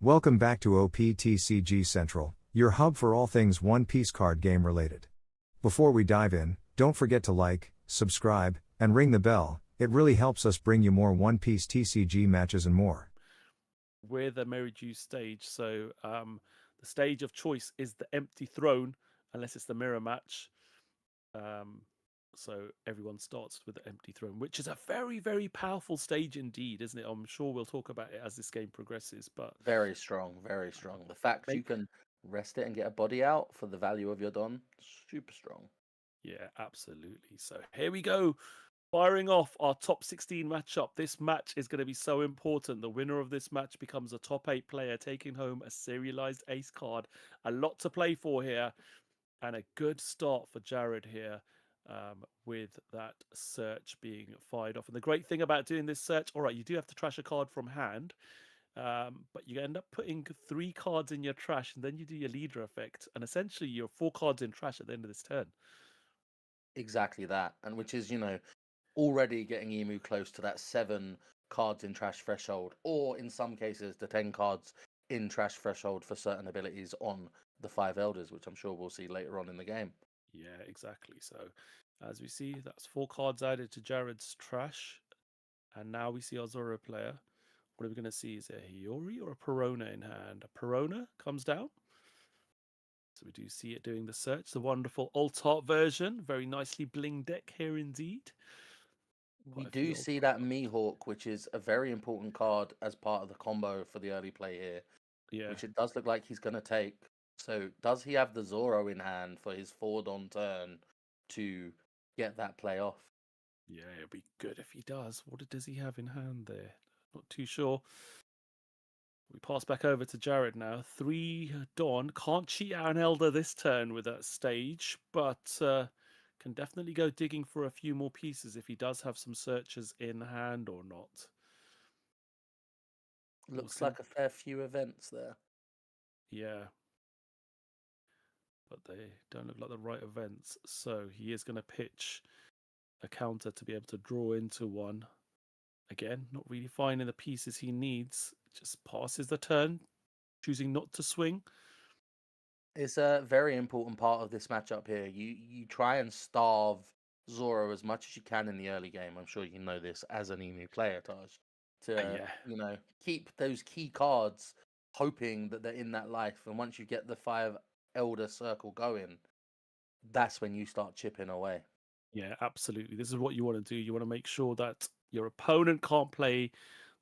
Welcome back to OPTCG Central, your hub for all things One Piece card game related. Before we dive in, don't forget to like, subscribe, and ring the bell. It really helps us bring you more One Piece TCG matches and more. We're the Mary Jew stage, so the stage of choice is the empty throne, unless it's the mirror match. So everyone starts with the empty throne, which is a very, very powerful stage indeed, isn't it? I'm sure we'll talk about it as this game progresses, but Very strong, very strong. The fact you make can rest it and get a body out for the value of your Don, super strong. yeah, absolutely. So here we go. Firing off our top 16 matchup. This match is going to be so important. The winner of this match becomes a top 8 player, taking home a serialized ace card. A lot to play for here, and a good start for Jared here, with that search being fired off. And the great thing about doing this search, all right, you do have to trash a card from hand, but you end up putting 3 cards in your trash, and then you do your leader effect, and essentially you're 4 cards in trash at the end of this turn. Exactly that. And which is, already getting Emu close to that 7 cards in trash threshold, or in some cases, the 10 cards in trash threshold for certain abilities on the 5 Elders, which I'm sure we'll see later on in the game. Yeah, exactly. So, as we see, that's 4 cards added to Jared's trash. And now we see our Zoro player. What are we going to see? Is it a Hiyori or a Perona in hand? A Perona comes down. So we do see it doing the search. The wonderful alt art version. Very nicely bling deck here indeed. We Quite a few do alt see that Mihawk, which is a very important card as part of the combo for the early play here, Yeah. which it does look like he's going to take. So, does he have the Zoro in hand for his forward on turn to get that play off? Yeah, it'd be good if he does. What does he have in hand there? Not too sure. We pass back over to Jared now. 3 Dawn. Can't cheat out an Elder this turn with that stage, but can definitely go digging for a few more pieces if he does have some searches in hand or not. Looks Awesome. like a fair few events there. Yeah. But they don't look like the right events. So he is going to pitch a counter to be able to draw into one. Again, not really finding the pieces he needs. Just passes the turn, choosing not to swing. It's a very important part of this matchup here. You try and starve Zoro as much as you can in the early game. I'm sure you know this as an Emu player, Taj. To Yeah. keep those key cards, hoping that they're in that life. And once you get the 5 Elder circle going, that's when you start chipping away. Yeah, absolutely. This is what you want to do. You want to make sure that your opponent can't play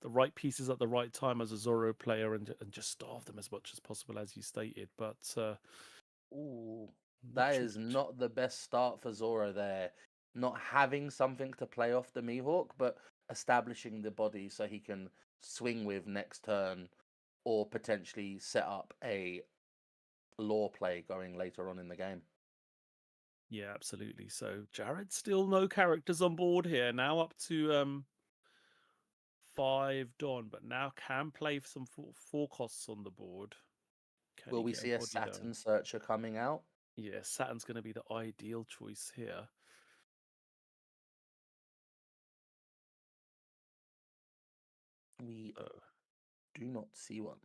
the right pieces at the right time as a Zoro player, and just starve them as much as possible, as you stated. But Ooh, not that sure. is not the best start for Zoro there. Not having something to play off the Mihawk, but establishing the body so he can swing with next turn or potentially set up a lore play going later on in the game. Yeah, absolutely. So Jared still no characters on board here. Now up to 5 Dawn, but now can play some 4 costs on the board. Can Will he we get a see a body down? Saturn Searcher coming out? Yeah, Saturn's going to be the ideal choice here. We do not see one.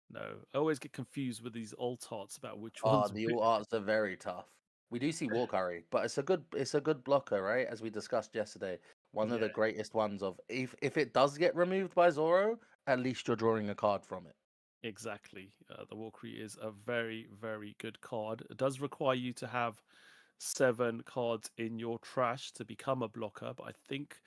No, I always get confused with these alt arts about which Ah, one's the which. all arts are very tough. We do see War Curry, but it's a good blocker, right? As we discussed yesterday, one of Yeah, the greatest ones of if it does get removed by Zoro, at least you're drawing a card from it. exactly. The Walkyrie is a very, very good card. It does require you to have 7 cards in your trash to become a blocker, but I think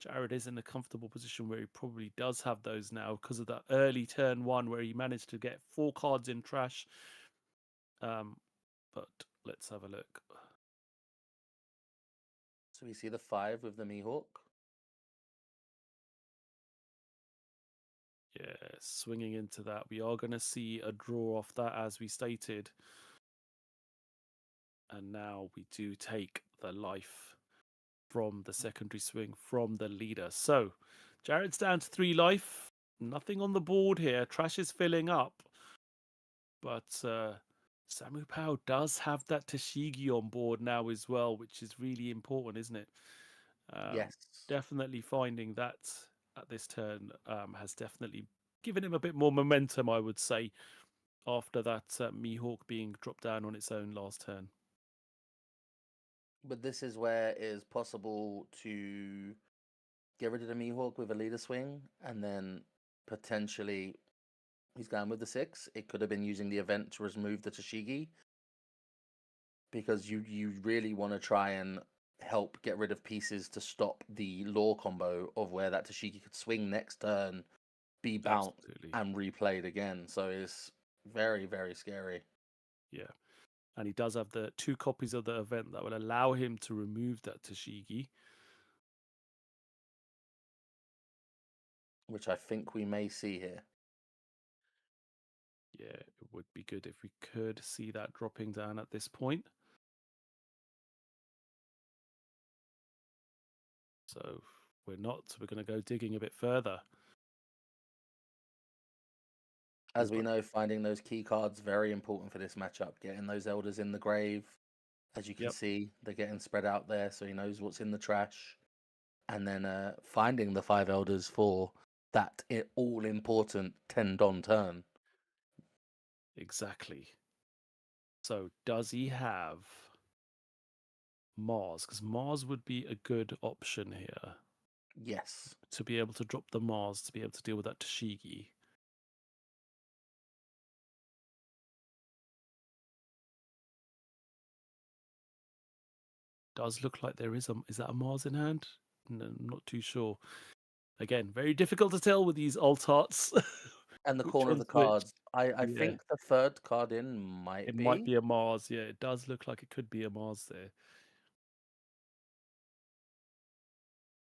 Jared is in a comfortable position where he probably does have those now because of that early turn 1 where he managed to get 4 cards in trash. But let's have a look. So we see the 5 with the Mihawk. Yeah, swinging into that. We are going to see a draw off that, as we stated. And now we do take the life from the secondary swing from the leader. So Jared's down to 3 life. Nothing on the board here. Trash is filling up. But Samupao does have that Tashigi on board now as well, which is really important, isn't it? Yes. Definitely finding that at this turn has definitely given him a bit more momentum, I would say, after that Mihawk being dropped down on its own last turn. But this is where it is possible to get rid of the Mihawk with a leader swing, and then potentially he's going with the 6. It could have been using the event to remove the Tashigi, because you really want to try and help get rid of pieces to stop the law combo of where that Tashigi could swing next turn, be bounced, Absolutely. and replayed again. So it's very, very scary. Yeah. And he does have the 2 copies of the event that will allow him to remove that Tashigi. Which I think we may see here. Yeah, it would be good if we could see that dropping down at this point. So we're not. We're going to go digging a bit further. As we know, finding those key cards very important for this matchup. Getting those elders in the grave. As you can see, they're getting spread out there, so he knows what's in the trash. And then finding the 5 elders for that all-important 10 Don turn. Exactly. So does he have Mars? Because Mars would be a good option here. Yes. To be able to drop the Mars, to be able to deal with that Tashigi. Does look like there is that a Mars in hand? No, I'm not too sure. Again, very difficult to tell with these alt arts. And the corner of the cards. I think the 3rd card in might be. It might be a Mars. Yeah, it does look like it could be a Mars there.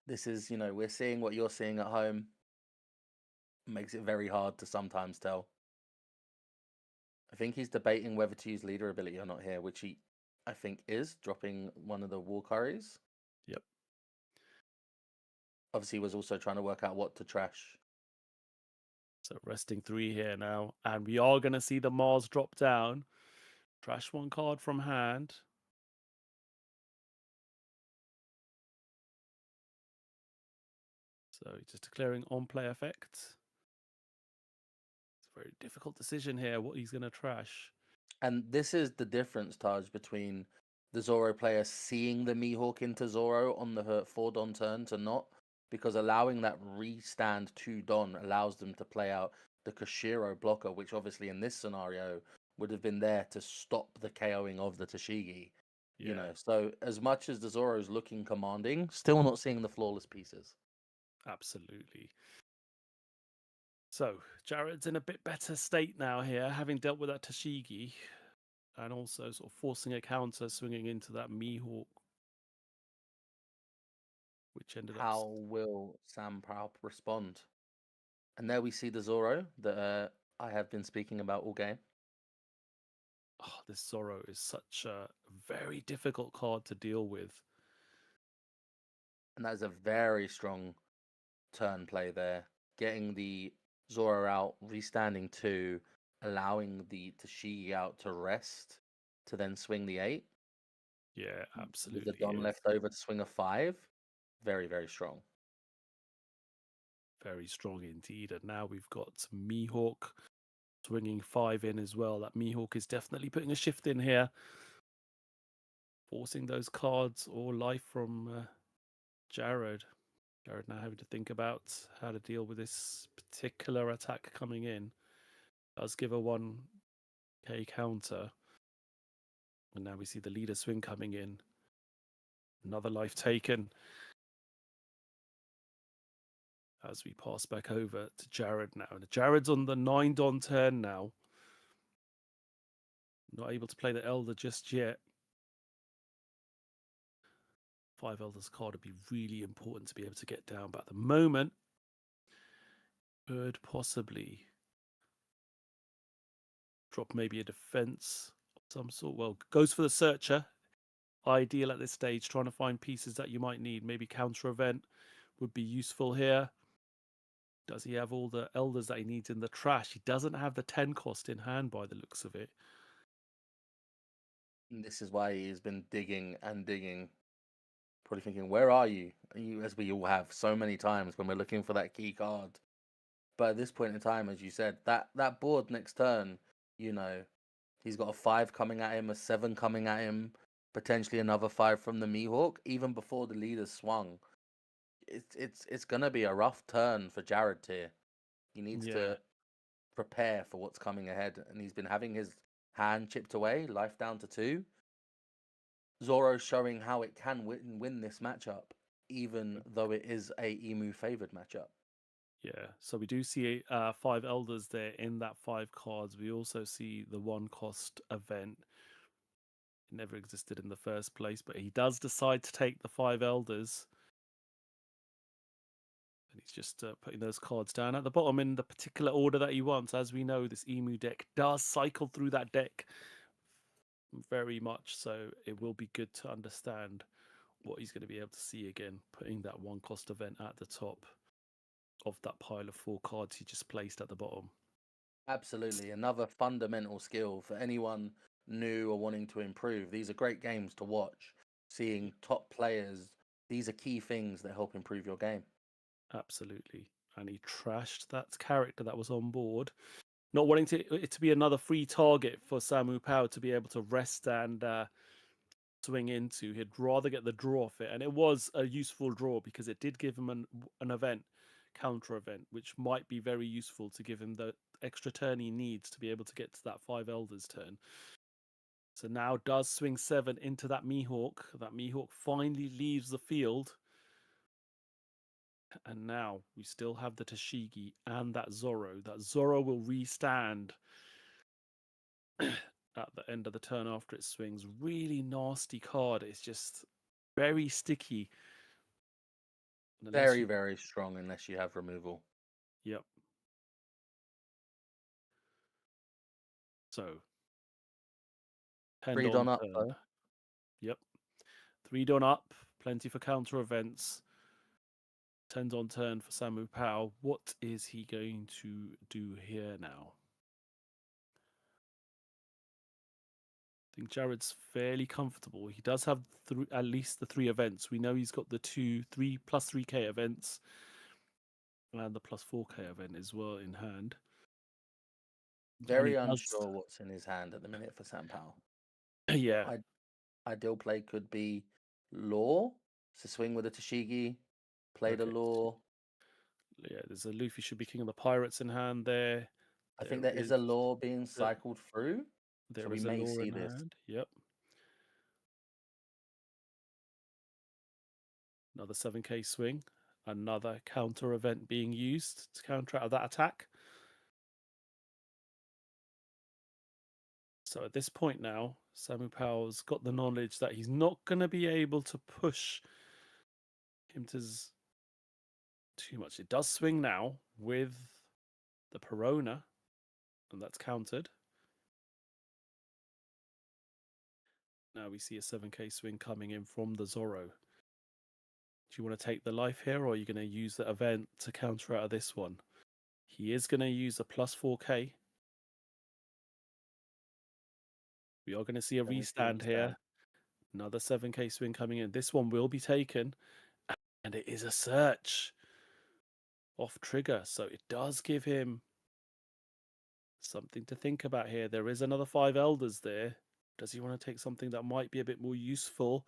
This is, we're seeing what you're seeing at home. Makes it very hard to sometimes tell. I think he's debating whether to use leader ability or not here, which he, I think, is dropping one of the war curries. Yep. Obviously, he was also trying to work out what to trash. So resting 3 here now, and we are going to see the Mars drop down. Trash 1 card from hand. So just declaring on-play effect. It's a very difficult decision here, what he's going to trash. And this is the difference, Taj, between the Zoro player seeing the Mihawk into Zoro on the 4 Don turn to not, because allowing that restand 2 Don allows them to play out the Koshiro blocker, which obviously in this scenario would have been there to stop the KOing of the Tashigi. So as much as the Zoro's looking commanding, still not seeing the flawless pieces. Absolutely. So Jared's in a bit better state now here, having dealt with that Tashigi, and also sort of forcing a counter, swinging into that Mihawk, which ended up. How will Samupao respond? And there we see the Zoro that I have been speaking about all game. Oh, this Zoro is such a very difficult card to deal with. And that is a very strong turn play there. Getting the Zoro out, restanding 2, allowing the Tashigi out to rest, to then swing the 8. Yeah, absolutely. With the Don left over to swing a 5. Very, very strong. Very strong indeed. And now we've got Mihawk swinging 5 in as well. That Mihawk is definitely putting a shift in here. Forcing those cards or life from Jared. Jared now having to think about how to deal with this particular attack coming in. Does give a 1k counter. And now we see the leader swing coming in. Another life taken. As we pass back over to Jared now. And Jared's on the 9 Don turn now. Not able to play the Elder just yet. 5 Elders card would be really important to be able to get down. But at the moment, could possibly drop maybe a defense of some sort. Well, goes for the Searcher. Ideal at this stage, trying to find pieces that you might need. Maybe counter event would be useful here. Does he have all the Elders that he needs in the trash? He doesn't have the 10 cost in hand by the looks of it. And this is why he's been digging and digging. Probably thinking, where are you? As we all have so many times when we're looking for that key card. But at this point in time, as you said, that board next turn, you know, he's got a 5 coming at him, a 7 coming at him, potentially another 5 from the Mihawk. Even before the leaders swung, it's gonna be a rough turn for Jared here. He needs to prepare for what's coming ahead, and he's been having his hand chipped away, life down to 2. Zoro showing how it can win this matchup, even though it is a Emu favored matchup. Yeah, so we do see 5 elders there in that 5 cards. We also see the 1 cost event. It never existed in the first place, but he does decide to take the 5 elders. And he's just putting those cards down at the bottom in the particular order that he wants. As we know, this Emu deck does cycle through that deck very much, so it will be good to understand what he's going to be able to see again, putting that 1 cost event at the top of that pile of 4 cards he just placed at the bottom. Absolutely. Another fundamental skill for anyone new or wanting to improve. These are great games to watch. Seeing top players, these are key things that help improve your game. Absolutely. And he trashed that character that was on board, not wanting it to be another free target for Samupao to be able to rest and swing into. He'd rather get the draw off it. And it was a useful draw because it did give him an event, counter event, which might be very useful to give him the extra turn he needs to be able to get to that 5 elders turn. So now does swing 7 into that Mihawk. That Mihawk finally leaves the field. And now we still have the Tashigi and that Zoro. That Zoro will restand at the end of the turn after it swings. Really nasty card. It's just very sticky. Very, very strong unless you have removal. Yep. So 10 3 on up turn. though. Yep. 3 done up. Plenty for counter events. 10's on turn for Samupao. What is he going to do here now? I think Jared's fairly comfortable. He does have at least the 3 events. We know he's got the 3 plus 3k events and the plus 4k event as well in hand. Very unsure what's in his hand at the minute for Samupao. Yeah. Ideal play could be Law. So swing with a Tashigi, play the Law. Yeah, there's a Luffy should be king of the pirates in hand there. I think there is a Law being cycled through. There is a Law in hand. Yep. Another 7k swing. Another counter event being used to counter out that attack. So at this point now, Samupao's got the knowledge that he's not going to be able to push him to too much. It does swing now with the Perona, and that's countered. Now we see a 7k swing coming in from the Zoro. Do you want to take the life here, or are you going to use the event to counter out of this one? He is going to use a plus 4k. We are going to see a restand here. Another 7k swing coming in. This one will be taken, and it is a search off trigger. So it does give him something to think about here. There is another 5 elders there. Does he want to take something that might be a bit more useful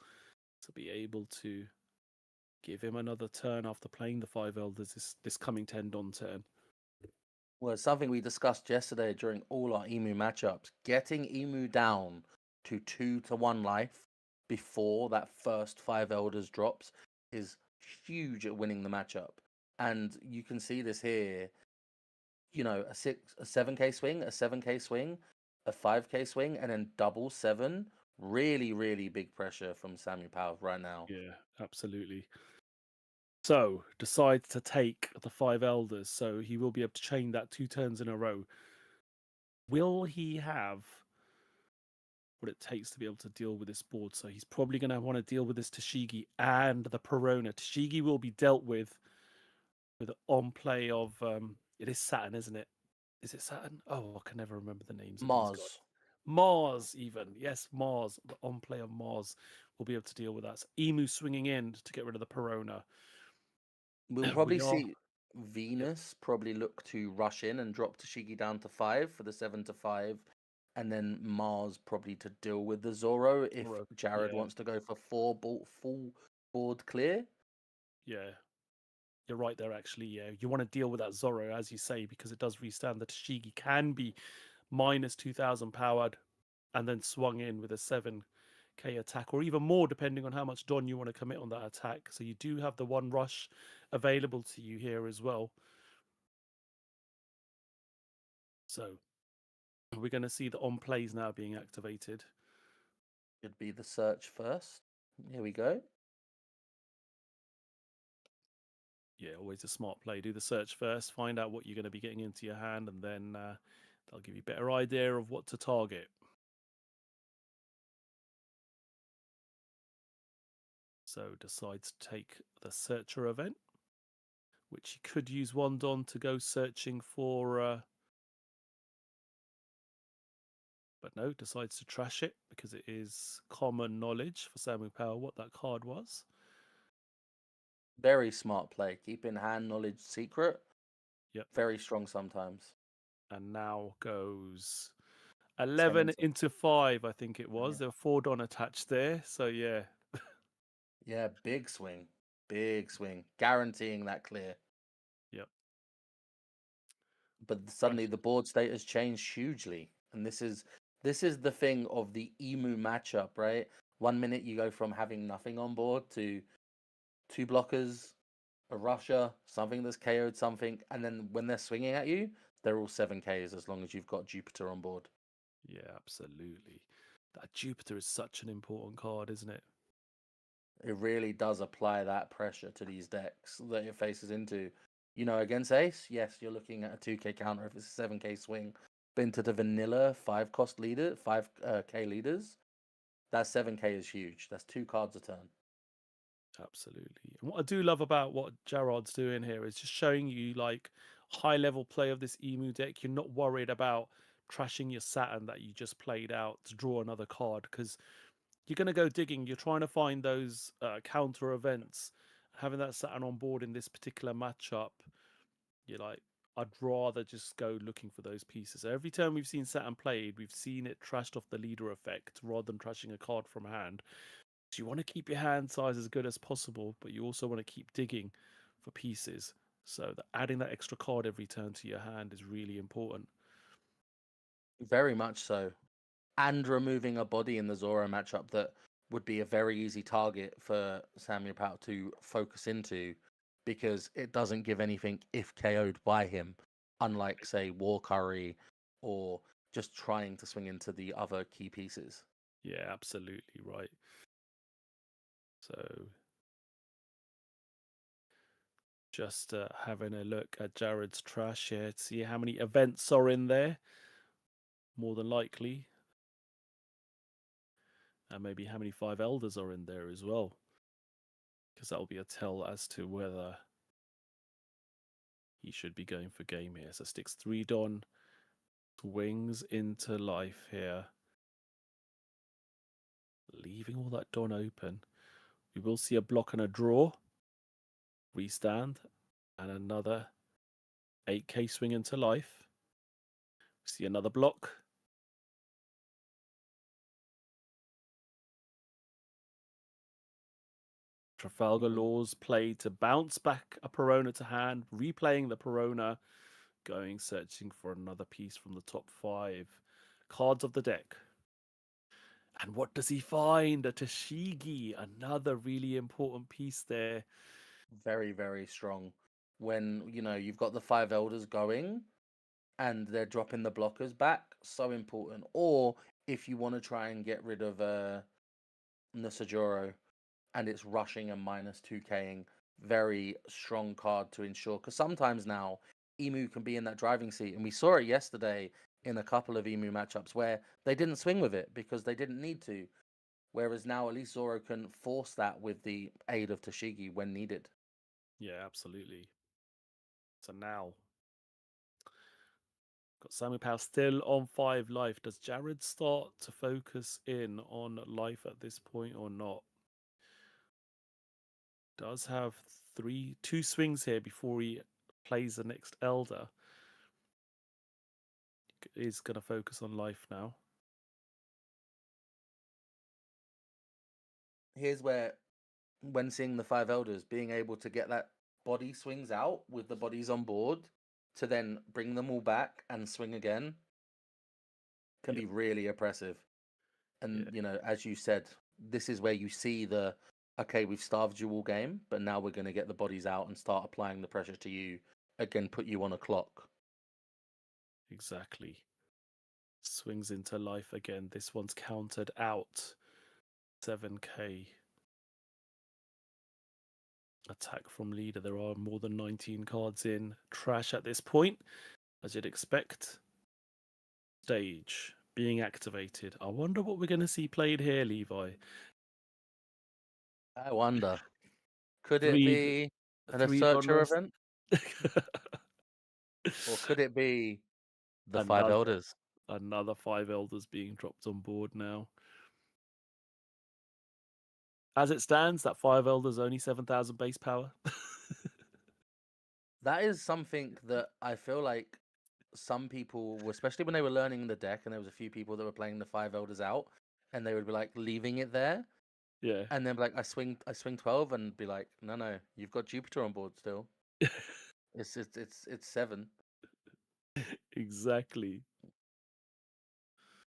to be able to give him another turn after playing the 5 elders this coming 10 on turn? Well, it's something we discussed yesterday during all our Emu matchups. Getting Emu down to 2-1 life before that first 5 elders drops is huge at winning the matchup. And you can see this here. You know, a 7k swing, a 7k swing, a 5k swing, and then double 7. Really, really big pressure from Samupao right now. Yeah, absolutely. So decides to take the 5 elders, so he will be able to chain that 2 turns in a row. Will he have what it takes to be able to deal with this board? So he's probably going to want to deal with this Tashigi and the Perona. Tashigi will be dealt with on play of it is Saturn, isn't it? Is it Saturn? Oh, I can never remember the names of these guys. Mars, even. Yes, Mars. The on play of Mars will be able to deal with that. So Emu swinging in to get rid of the Perona. We'll probably see Venus probably look to rush in and drop Tashigi down to 5 for the 7 to 5, and then Mars probably to deal with the Zoro if Zoro, Jared yeah. wants to go for full board clear. Yeah. You're right there, actually. Yeah, you want to deal with that Zoro, as you say, because it does restand that Tashigi can be minus 2,000 powered and then swung in with a 7k attack, or even more, depending on how much Don you want to commit on that attack. So you do have the one rush available to you here as well. So we're going to see the on plays now being activated. Should be the search first. Here we go. Yeah, always a smart play. Do the search first, find out what you're going to be getting into your hand, and then they'll give you a better idea of what to target. So decides to take the searcher event, which he could use one Don to go searching for, but no, decides to trash it because it is common knowledge for Samupao what that card was. Very smart play. Keeping hand knowledge secret. Yep. Very strong sometimes. And now goes 11 into 5, I think it was. Yeah. There were 4 Don attached there. So yeah. Yeah, big swing. Big swing. Guaranteeing that clear. Yep. But suddenly the board state has changed hugely. And this is the thing of the Emu matchup, right? 1 minute you go from having nothing on board to 2 blockers, a rusher, something that's KO'd something, and then when they're swinging at you, they're all 7Ks as long as you've got Jupiter on board. Yeah, absolutely. That Jupiter is such an important card, isn't it? It really does apply that pressure to these decks that it faces into. You know, against Ace, yes, you're looking at a 2k counter if it's a 7k swing. But into the vanilla 5 cost leader, 5k leaders, that 7k is huge. That's 2 cards a turn. Absolutely. And what I do love about what Gerard's doing here is just showing you like high level play of this Emu deck. You're not worried about trashing your Saturn that you just played out to draw another card because you're going to go digging. You're trying to find those counter events. Having that Saturn on board in this particular matchup, you're like, I'd rather just go looking for those pieces. Every time we've seen Saturn played, we've seen it trashed off the leader effect rather than trashing a card from hand. So you want to keep your hand size as good as possible, but you also want to keep digging for pieces. So that adding that extra card every turn to your hand is really important. Very much so. And removing a body in the Zoro matchup that would be a very easy target for Samupao to focus into because it doesn't give anything if KO'd by him, unlike, say, War Curry or just trying to swing into the other key pieces. Yeah, absolutely right. So just having a look at Jared's trash here to see how many events are in there. More than likely. And maybe how many 5 elders are in there as well. Because that will be a tell as to whether he should be going for game here. So sticks 3 Don, swings into life here. Leaving all that Don open. We will see a block and a draw. Restand. And another 8k swing into life. See another block. Trafalgar Laws played to bounce back a Perona to hand, replaying the Perona, going searching for another piece from the top 5 cards of the deck. And what does he find? A Tashigi, another really important piece there. Very, very strong. When, you know, you've got the 5 elders going and they're dropping the blockers back, so important. Or if you want to try and get rid of Nusajoro and it's rushing and minus 2King, very strong card to ensure. Because sometimes now, Emu can be in that driving seat. And we saw it yesterday in a couple of Emu matchups where they didn't swing with it because they didn't need to. Whereas now, at least Zoro can force that with the aid of Tashigi when needed. Yeah, absolutely. So now, got Samupao still on 5 life. Does Jared start to focus in on life at this point or not? Does have 2 swings here before he plays the next Elder. Is going to focus on life now. Here's where, when seeing the 5 elders, being able to get that body swings out with the bodies on board to then bring them all back and swing again can be really oppressive. And as you said, this is where you see the, okay, we've starved you all game, but now we're going to get the bodies out and start applying the pressure to you again, put you on a clock. Exactly. Swings into life again. This one's countered out. 7k. Attack from leader. There are more than 19 cards in. Trash at this point, as you'd expect. Stage being activated. I wonder what we're going to see played here, Levi. I wonder. Could it be a searcher event? Or could it be the 5 elders? Another 5 elders being dropped on board now. As it stands, that 5 elders only 7,000 base power. That is something that I feel like some people, especially when they were learning the deck, and there was a few people that were playing the 5 elders out, and they would be like leaving it there. Yeah. And then be like, I swing 12, and be like, no, you've got Jupiter on board still. It's 7. Exactly.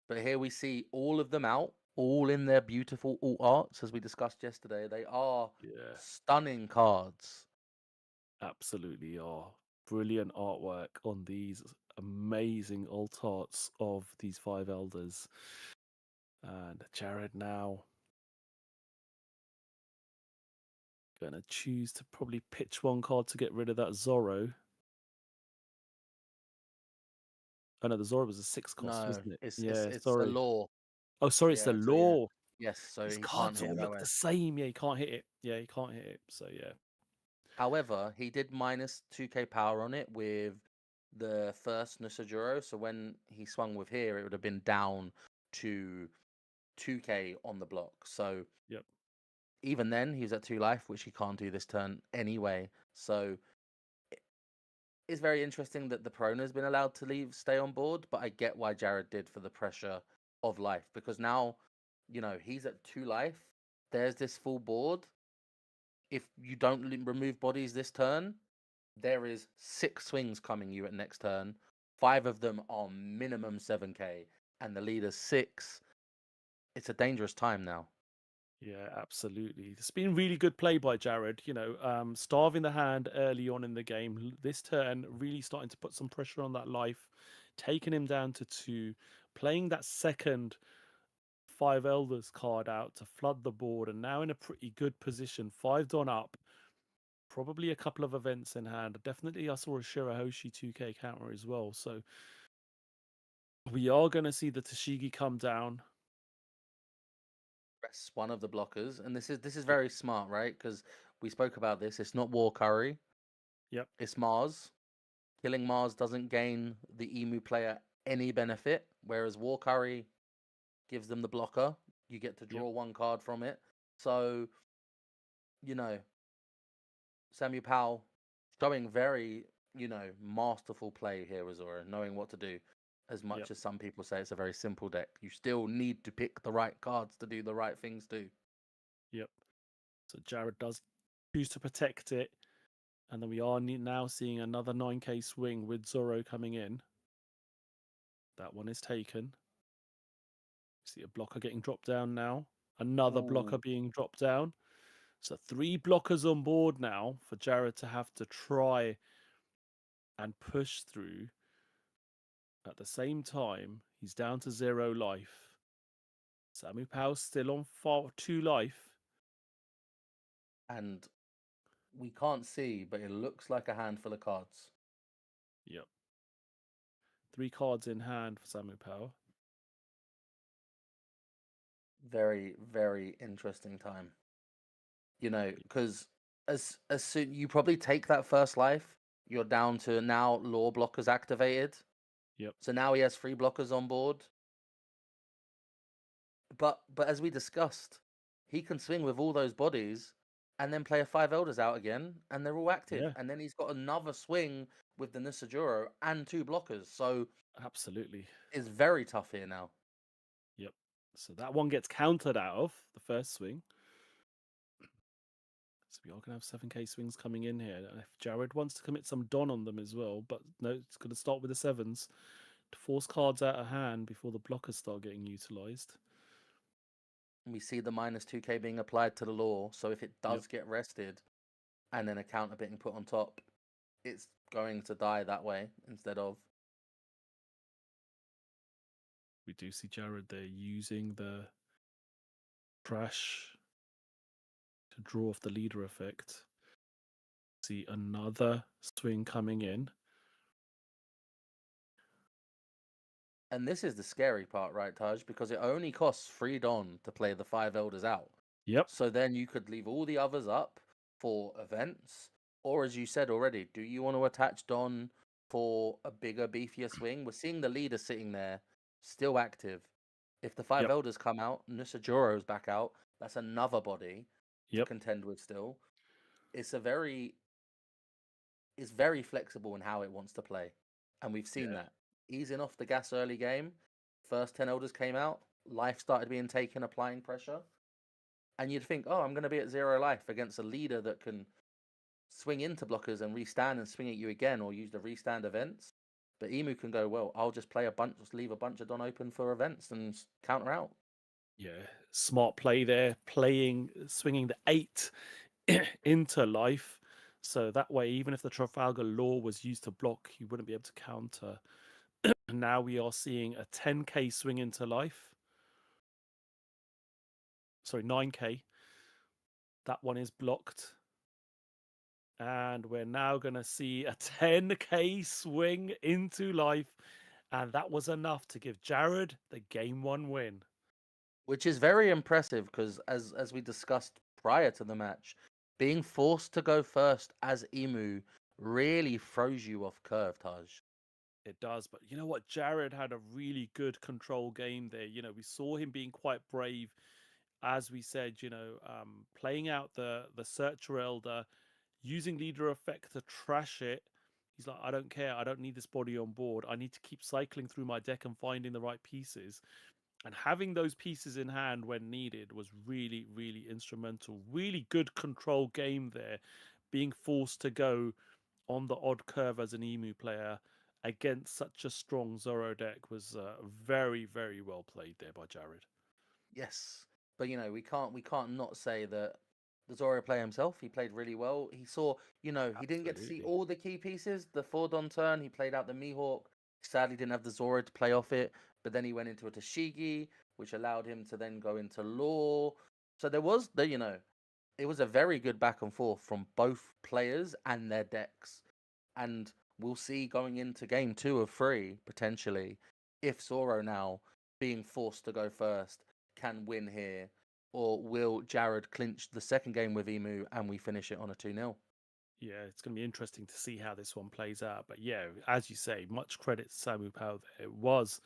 But here we see all of them out, all in their beautiful alt arts, as we discussed yesterday. They are stunning cards. Absolutely are. Brilliant artwork on these amazing alt arts of these 5 elders. And Jared now going to choose to probably pitch one card to get rid of that Zoro. Oh no, the Zoro was a 6 cost, wasn't it? It's sorry. the law. Oh, sorry, it's the law. Yes, so his he cards can't hit all that look way. the same. Yeah, he can't hit it. Yeah, he can't hit it. So yeah. However, he did minus 2k power on it with the first Nusajuro. So when he swung with here, it would have been down to 2k on the block. So even then, he was at 2 life, which he can't do this turn anyway. So it's very interesting that the Prona's been allowed to stay on board, but I get why Jared did for the pressure of life, because now, he's at 2 life. There's this full board. If you don't remove bodies this turn, there is 6 swings coming you at next turn. 5 of them are minimum 7k, and the leader's 6. It's a dangerous time now. Yeah, absolutely. It's been really good play by Jared. Starving the hand early on in the game. This turn, really starting to put some pressure on that life, taking him down to 2, playing that second 5 elders card out to flood the board, and now in a pretty good position. 5 done up. Probably a couple of events in hand. Definitely, I saw a Shirahoshi 2k counter as well. So we are going to see the Tashigi come down. Press one of the blockers, and this is very smart, right? Because we spoke about this. It's not War Curry. Yep. It's Mars. Killing Mars doesn't gain the Emu player any benefit, whereas War Curry gives them the blocker. You get to draw 1 card from it. So, Samupao showing very, masterful play here with Zoro, knowing what to do. As much as some people say it's a very simple deck, you still need to pick the right cards to do the right things too. Yep. So Jared does choose to protect it. And then we are now seeing another 9k swing with Zoro coming in. That one is taken. See a blocker getting dropped down now. Another blocker being dropped down. So 3 blockers on board now for Jared to have to try and push through. At the same time, he's down to 0 life. Samupao still on 2 life. And we can't see, but it looks like a handful of cards. Yep. 3 cards in hand for Samupao. Very, very interesting time. Because as soon you probably take that first life, you're down to now law blockers activated. Yep. So now he has 3 blockers on board. But as we discussed, he can swing with all those bodies and then play a 5 Elders out again, and they're all active. Yeah, And then he's got another swing with the Nisajuro and 2 blockers. So absolutely. it's very tough here now. Yep. So that one gets countered out of the first swing. So we are going to have 7k swings coming in here. And if Jared wants to commit some Don on them as well, but no, it's going to start with the 7s to force cards out of hand before the blockers start getting utilized. We see the minus 2k being applied to the law. So if it does get rested and then a counter being put on top, it's going to die that way instead of. We do see Jared there using the crash to draw off the leader effect. See another swing coming in. And this is the scary part, right, Taj? Because it only costs 3 Don to play the 5 Elders out. Yep. So then you could leave all the others up for events. Or as you said already, do you want to attach Don for a bigger, beefier swing? We're seeing the leader sitting there, still active. If the 5 Yep. Elders come out, Nusajuro's back out, that's another body to Yep. contend with still. It's very flexible in how it wants to play. And we've seen that. Easing off the gas early game, first 10 Elders came out, life started being taken, applying pressure. And you'd think, oh, I'm going to be at 0 life against a leader that can swing into blockers and restand and swing at you again, or use the restand events. But Emu can go, well, I'll just play just leave a bunch of Don open for events and counter out. Yeah, smart play there, swinging the 8 into life. So that way, even if the Trafalgar Law was used to block, you wouldn't be able to counter. Now we are seeing a 10k swing into life. Sorry, 9k. That one is blocked. And we're now going to see a 10k swing into life. And that was enough to give Jared the game 1 win. Which is very impressive because, as we discussed prior to the match, being forced to go first as Emu really throws you off curve, Taj. It does, but you know what? Jared had a really good control game there. You know, we saw him being quite brave, as we said. Playing out the Searcher Elder, using leader effect to trash it. He's like, I don't care. I don't need this body on board. I need to keep cycling through my deck and finding the right pieces. And having those pieces in hand when needed was really, really instrumental. Really good control game there. Being forced to go on the odd curve as an Emu player against such a strong Zoro deck was very, very well played there by Jared. Yes, but we can't not say that the Zoro player himself, he played really well. He saw, he didn't get to see Absolutely. all the key pieces. The 4 Don turn, he played out the Mihawk. Sadly, didn't have the Zoro to play off it, but then he went into a Tashigi, which allowed him to then go into Law. So there was it was a very good back and forth from both players and their decks. And we'll see going into game 2 of 3, potentially, if Zoro now, being forced to go first, can win here, or will Jared clinch the second game with Emu and we finish it on a 2-0? Yeah, it's going to be interesting to see how this one plays out. But yeah, as you say, much credit to Samupao there. It was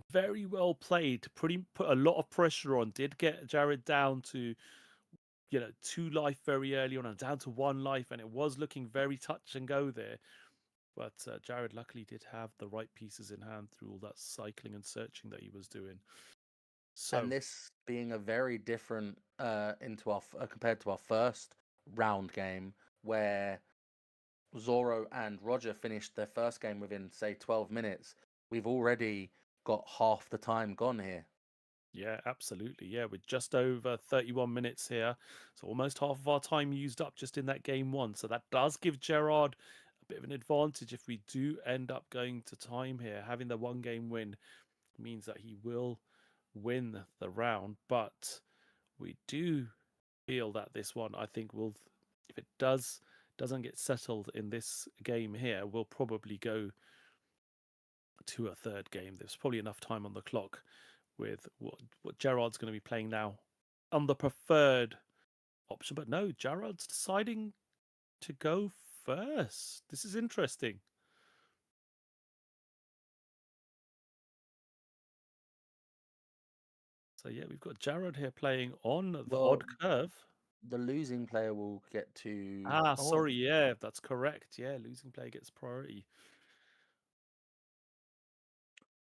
very well played. Put a lot of pressure on. Did get Jared down to 2 life very early on and down to 1 life, and it was looking very touch and go there. But Jared luckily did have the right pieces in hand through all that cycling and searching that he was doing. So And this being a very different into our compared to our first round game, where Zoro and Roger finished their first game within, say, 12 minutes. We've already got half the time gone here. yeah, absolutely. Yeah, we're just over 31 minutes here. So almost half of our time used up just in that game 1. So that does give Gerard a bit of an advantage if we do end up going to time here. Having the 1 game win means that he will win the round. But we do feel that this one, I think, will, if it doesn't get settled in this game here, we'll probably go to a 3rd game. There's probably enough time on the clock with what Gerard's going to be playing now on the preferred option. But no, Gerard's deciding to go first. This is interesting. So yeah, we've got Jared here playing on the odd curve. The losing player will get to. Ah, Oh, sorry, yeah, that's correct. Yeah, losing player gets priority.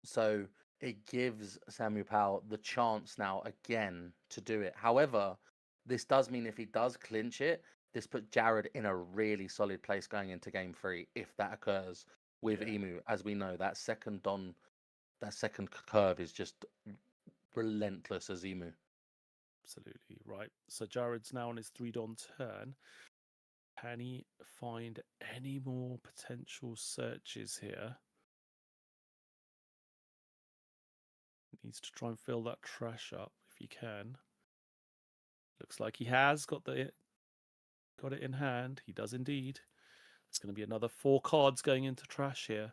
so it gives Samupao the chance now again to do it. However, this does mean if he does clinch it, this put Jared in a really solid place going into game 3 if that occurs with Yeah. Emu. As we know, that second curve is just relentless as Emu. Absolutely right. So Jared's now on his 3-Don turn. Can he find any more potential searches here? He needs to try and fill that trash up if he can. Looks like he has got it in hand. He does indeed. It's going to be another 4 cards going into trash here,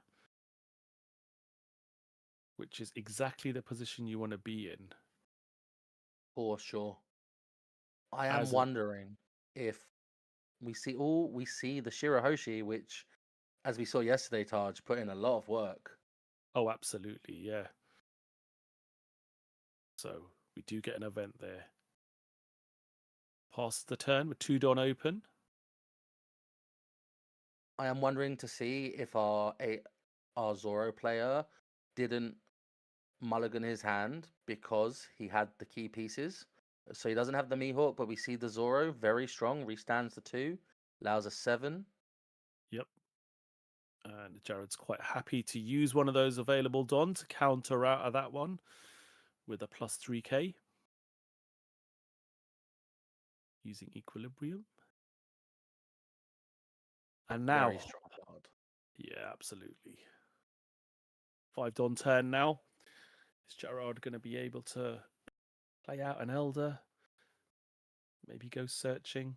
which is exactly the position you want to be in. For sure. I am wondering if we see the Shirahoshi, which, as we saw yesterday, Taj put in a lot of work. Oh, absolutely, yeah. So we do get an event there. Passes the turn with 2-Don open. I am wondering to see if our Zoro player didn't mulligan his hand because he had the key pieces. So he doesn't have the Mihawk, but we see the Zoro very strong, restands the 2, allows a 7. Yep. And Jared's quite happy to use one of those available Don to counter out of that one with a plus 3k. Using Equilibrium. And now. Very strong card. Yeah, absolutely. 5-Don turn now. Is Gerard going to be able to play out an Elder? Maybe go searching?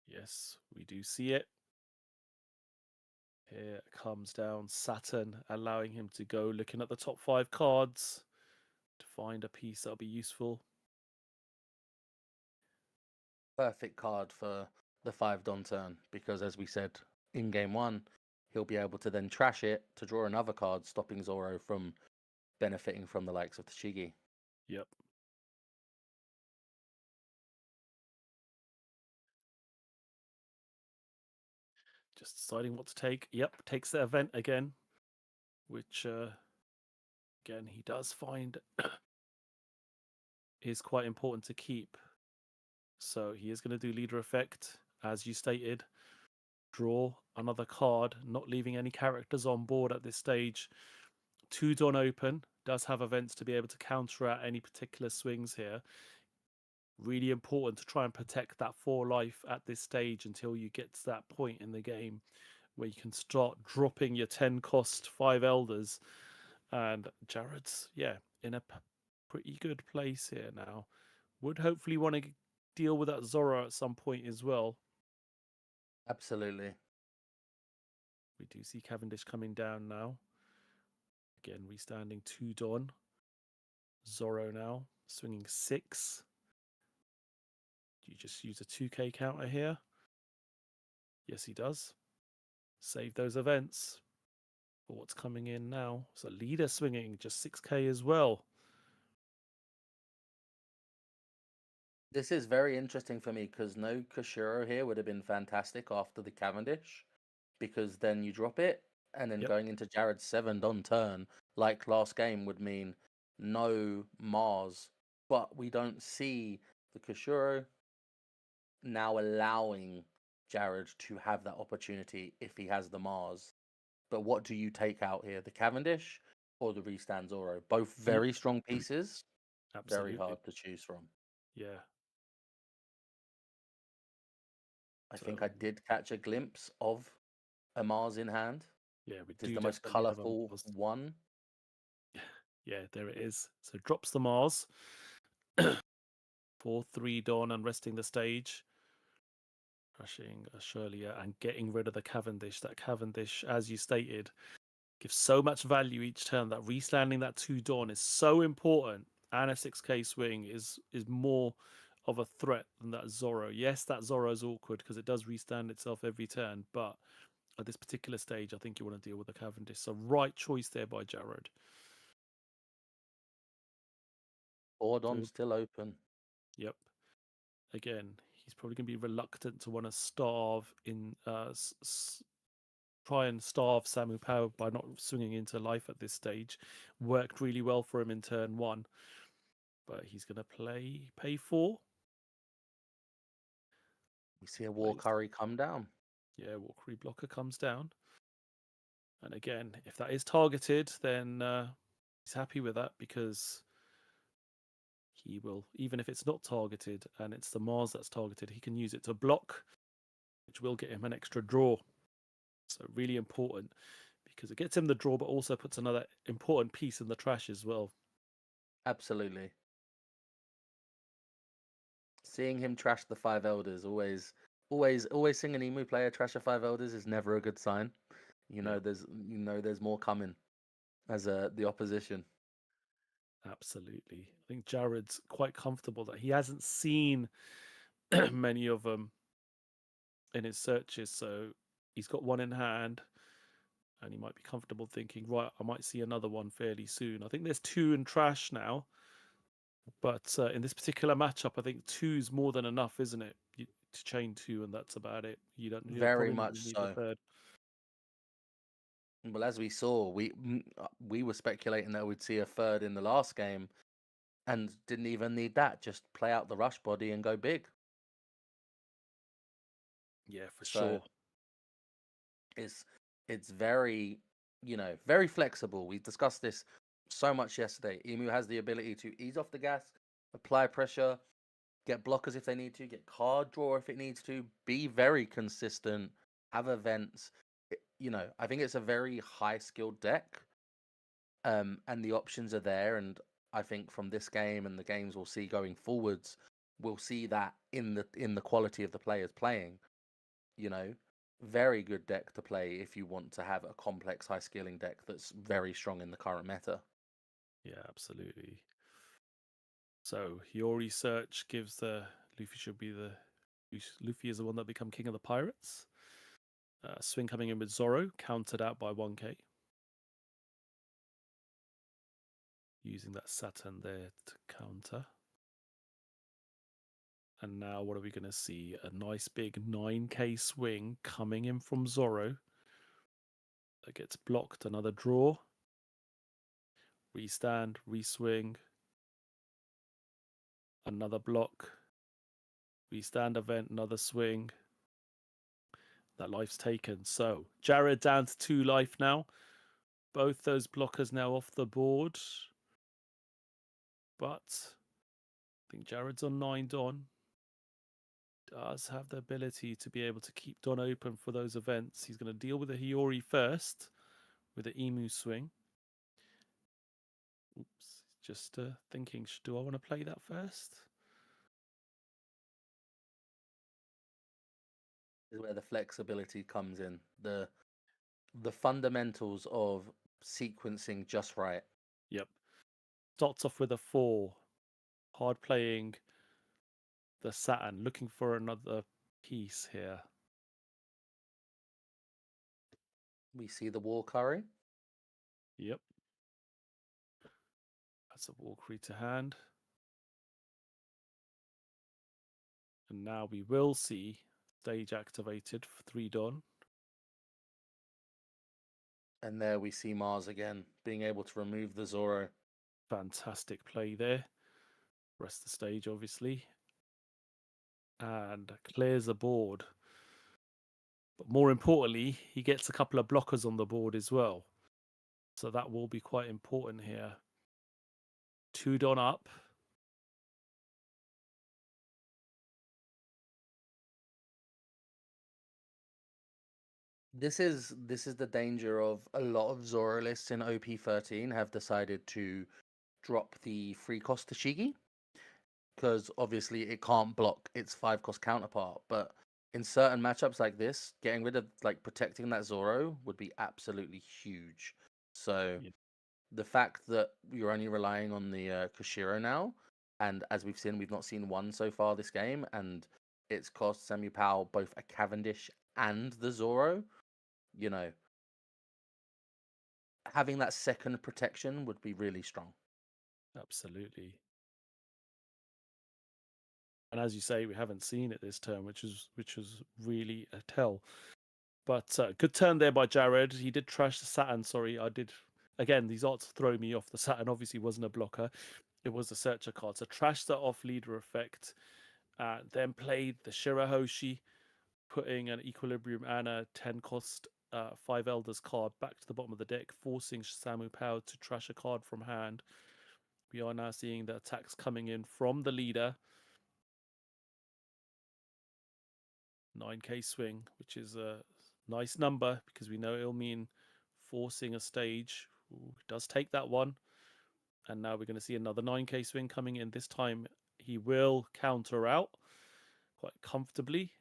Yes, we do see it. Here comes down Saturn, allowing him to go looking at the top 5 cards to find a piece that'll be useful. Perfect card for the 5-Don turn because, as we said in game 1, he'll be able to then trash it to draw another card, stopping Zoro from benefiting from the likes of Tashigi. Yep. Just deciding what to take. Yep, takes the event again, which again he does find is quite important to keep. So he is going to do leader effect, as you stated. Draw another card, not leaving any characters on board at this stage. 2-Don open, does have events to be able to counter out any particular swings here. Really important to try and protect that 4 life at this stage until you get to that point in the game where you can start dropping your 10 cost 5 elders. And Jared's, yeah, in a pretty good place here now. Would hopefully want to deal with that Zoro at some point as well. Absolutely. We do see Cavendish coming down now. Again, restanding 2-Don. Zoro now, swinging 6. Do you just use a 2k counter here? Yes, he does. Save those events for what's coming in now. So leader swinging just 6k as well. This is very interesting for me because no Koshiro here would have been fantastic after the Cavendish because then you drop it and then going into Jared's 7-Don turn like last game would mean no Mars, but we don't see the Koshiro now allowing Jared to have that opportunity if he has the Mars. But what do you take out here, the Cavendish or the restand Zoro? Both very strong pieces, Absolutely. very hard to choose from. Yeah. I think I did catch a glimpse of a Mars in hand. Yeah, we It is do the most definitely have a colourful Mars. one. Yeah, there it is. So drops the Mars for 3-Don and resting the stage. Crushing a Shirley and getting rid of the Cavendish. That Cavendish, as you stated, gives so much value each turn. That relanding that 2-Don is so important. And a 6k swing is more of a threat than that Zoro. Yes, that Zoro is awkward because it does restand itself every turn, but at this particular stage, I think you want to deal with the Cavendish. So right choice there by Jared. Board on Forward. still open. Yep. Again, he's probably going to be reluctant to want to starve in try and starve Samupao by not swinging into life at this stage. Worked really well for him in turn 1, but he's going to pay 4. We see a War Curry come down. Yeah, Walkery blocker comes down. And again, if that is targeted, then he's happy with that because he will, even if it's not targeted and it's the Mars that's targeted, he can use it to block, which will get him an extra draw. So really important because it gets him the draw, but also puts another important piece in the trash as well. Absolutely. Seeing him trash the 5 elders, always seeing an Emu player trash a 5 elders is never a good sign. You know, there's more coming as the opposition. Absolutely. I think Jared's quite comfortable that he hasn't seen many of them in his searches, so he's got one in hand and he might be comfortable thinking, right, I might see another one fairly soon. I think there's 2 in trash now, but in this particular matchup, I think 2's more than enough, isn't it? To chain 2, and that's about it. You don't Very probably much need the so. third. Well, as we saw, we were speculating that we'd see a third in the last game, and didn't even need that. Just play out the rush body and go big. Yeah, for So sure. it's very, very flexible. We discussed this so much yesterday. Emu has the ability to ease off the gas, apply pressure, get blockers if they need to, get card draw if it needs to, be very consistent, have events. I think it's a very high skilled deck. And the options are there, and I think from this game and the games we'll see going forwards, we'll see that in the quality of the players playing. Very good deck to play if you want to have a complex high scaling deck that's very strong in the current meta. Yeah, absolutely. So your research gives Luffy is the one that become king of the pirates. Swing coming in with Zoro, countered out by 1k. Using that Saturn there to counter. And now what are we going to see? A nice big 9k swing coming in from Zoro. That gets blocked, another draw. Restand, reswing. Another block. Restand event, another swing. That life's taken. So Jared down to 2 life now. Both those blockers now off the board. But I think Jared's on 9 Don. Does have the ability to be able to keep Don open for those events. He's going to deal with the Hiyori first with the Emu swing. Oops, just thinking, do I want to play that first? This is where the flexibility comes in. The fundamentals of sequencing just right. Yep. Starts off with a 4. Hard playing the Saturn, looking for another piece here. We see the War Curry. Yep. That's a Walkery to hand. And now we will see stage activated for 3 Don. And there we see Mars again, being able to remove the Zoro. Fantastic play there. Rest the stage, obviously. And clears the board. But more importantly, he gets a couple of blockers on the board as well. So that will be quite important here. 2 Don up. This is the danger of a lot of Zoro lists in OP13 have decided to drop the free cost Tashigi, because obviously it can't block its 5 cost counterpart. But in certain matchups like this, getting rid of protecting that Zoro would be absolutely huge. So Yeah. the fact that you're only relying on the Koshiro now, and as we've seen, we've not seen one so far this game, and it's cost Samupao both a Cavendish and the Zoro. Having that second protection would be really strong. Absolutely. And as you say, we haven't seen it this turn, which was really a tell. But good turn there by Jared. He did trash the Saturn. Sorry, I did. Again, these arts throw me off. The Saturn obviously wasn't a blocker. It was a searcher card. So trash that off leader effect. Then played the Shirahoshi, putting an Equilibrium and a 10 cost 5 Elders card back to the bottom of the deck, forcing Samupao to trash a card from hand. We are now seeing the attacks coming in from the leader. 9k swing, which is a nice number because we know it'll mean forcing a stage. Ooh, does take that one. And now we're going to see another 9k swing coming in. This time he will counter out quite comfortably.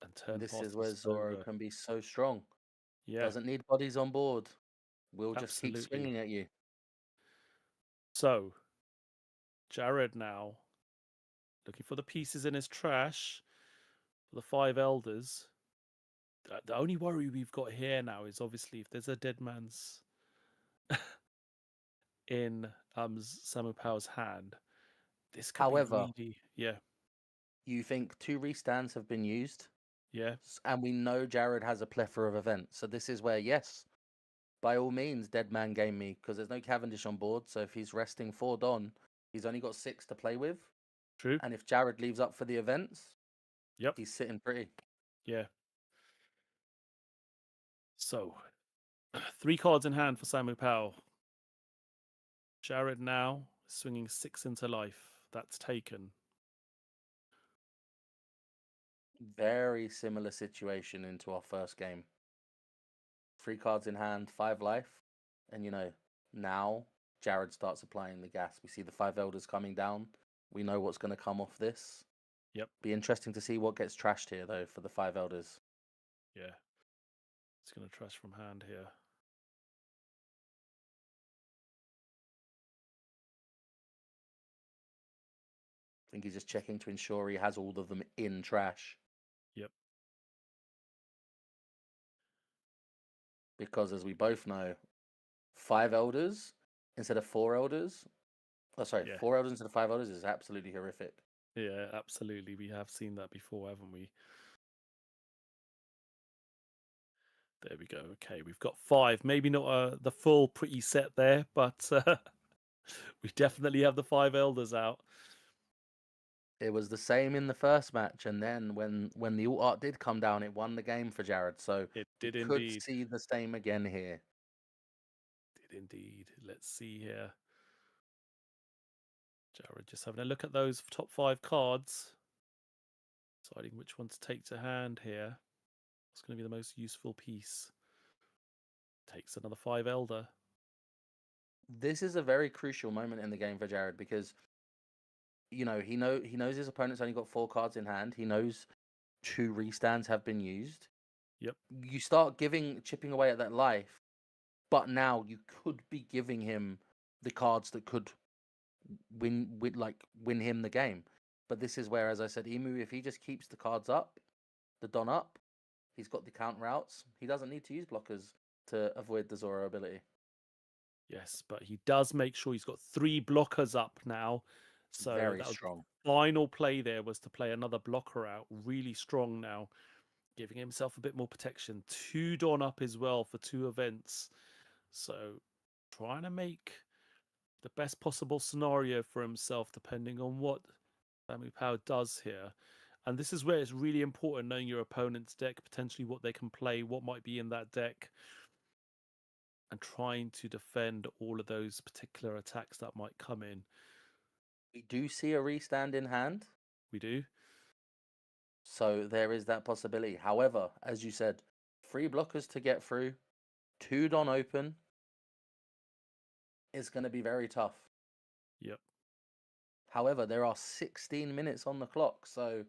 And turn This past is where Zoro over. can be so strong. Yeah, Doesn't need bodies on board. We'll just keep absolutely. swinging at you. So, Jared now looking for the pieces in his trash for the 5 Elders. The only worry we've got here now is obviously if there's a dead man's in Samupao's hand, this could be However, really, yeah, you think 2 restands have been used, yeah, and we know Jared has a plethora of events. So this is where, yes, by all means, dead man game me because there's no Cavendish on board. So if he's resting 4 Don, he's only got 6 to play with. true. And if Jared leaves up for the events, Yep, he's sitting pretty. yeah. So, 3 cards in hand for Samupao. Jared now swinging 6 into life. That's taken. Very similar situation into our first game. 3 cards in hand, 5 life. And now Jared starts applying the gas. We see the 5 Elders coming down. We know what's going to come off this. Yep. Be interesting to see what gets trashed here, though, for the 5 Elders. Yeah. It's going to trash from hand here. I think he's just checking to ensure he has all of them in trash. Yep. Because as we both know, 5 Elders instead of 4 Elders. Oh, sorry, Yeah. 4 Elders instead of 5 Elders is absolutely horrific. Yeah, absolutely. We have seen that before, haven't we? There we go. Okay, we've got 5. Maybe not the full pretty set there, but we definitely have the 5 Elders out. It was the same in the first match, and then when the alt art did come down, it won the game for Jared. So It we did could indeed. see the same again here. Did indeed. Let's see here. Jared just having a look at those top 5 cards. Deciding which one to take to hand here. What's going to be the most useful piece? Takes another 5 Elder. This is a very crucial moment in the game for Jared because he knows his opponent's only got 4 cards in hand. He knows 2 restands have been used. Yep. You start chipping away at that life, but now you could be giving him the cards that could win him the game. But this is where, as I said, Emu, if he just keeps the cards up, the Don up, he's got the counter outs. He doesn't need to use blockers to avoid the Zoro ability. Yes, but he does make sure he's got 3 blockers up now. So Very that was strong. the final play there was to play another blocker out. Really strong now, giving himself a bit more protection. 2 Don up as well for 2 events. So trying to make the best possible scenario for himself depending on what Samupao does here. And this is where it's really important knowing your opponent's deck, potentially what they can play, what might be in that deck, and trying to defend all of those particular attacks that might come in. We do see a restand in hand. We do. So there is that possibility. However, as you said, 3 blockers to get through, 2 Don open. It's going to be very tough. Yep. However, there are 16 minutes on the clock. So,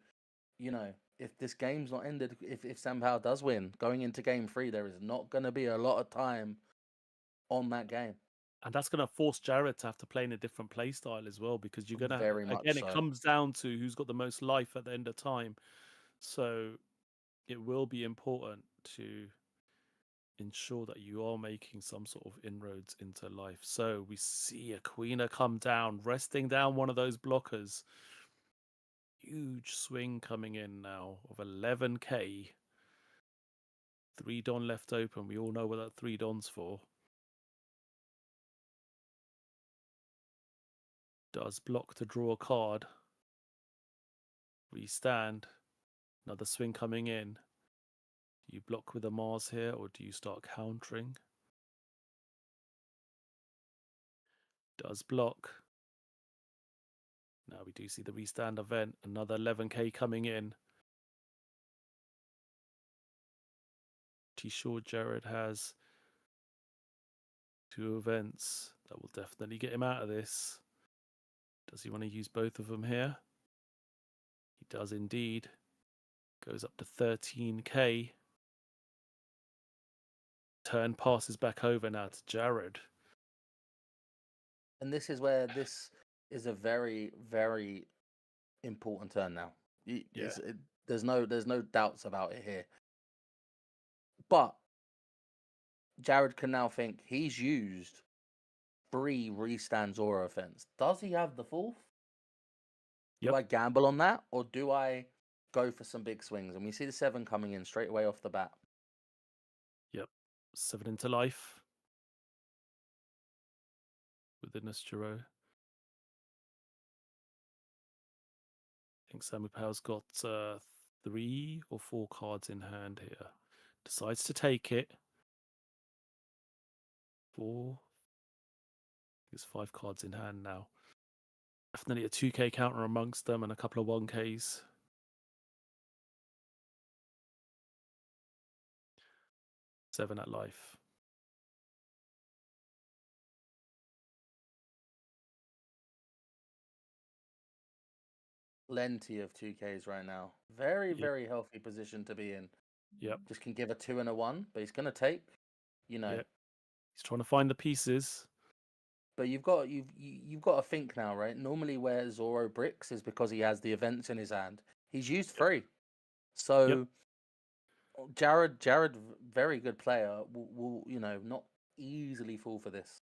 if this game's not ended, if Samupao does win, going into game 3, there is not going to be a lot of time on that game. And that's going to force Jared to have to play in a different play style as well, because you're going to, Very much again, so. it comes down to who's got the most life at the end of time. So it will be important to ensure that you are making some sort of inroads into life. So we see a Queener come down, resting down one of those blockers. Huge swing coming in now of 11k. 3 Don left open. We all know what that 3 Don's for. Does block to draw a card. We stand. Another swing coming in. Do you block with a Mars here, or do you start countering? Does block. Now we do see the restand event. Another 11k coming in. Pretty sure Jared has 2 events that will definitely get him out of this. Does he want to use both of them here? He does indeed. Goes up to 13k. Turn passes back over now to Jared. And this is where this is a very, very important turn now. There's no doubts about it here. But Jared can now think he's used 3 restand Zoro offense. Does he have the 4th? Yep. Do I gamble on that, or do I go for some big swings? And we see the 7 coming in straight away off the bat. Yep. 7 into life. With the Zoro. I think Samupao's got 3 or 4 cards in hand here. Decides to take it. 4. There's 5 cards in hand now. Definitely a 2k counter amongst them and a couple of 1ks. Seven at life. Plenty of 2Ks right now. Very, Yep. very healthy position to be in. Yep. Just can give a 2 and a 1, but he's going to take, Yep. He's trying to find the pieces. But you've got to think now, right? Normally, where Zoro bricks is because he has the events in his hand. He's used 3, so Jared, very good player, will not easily fall for this.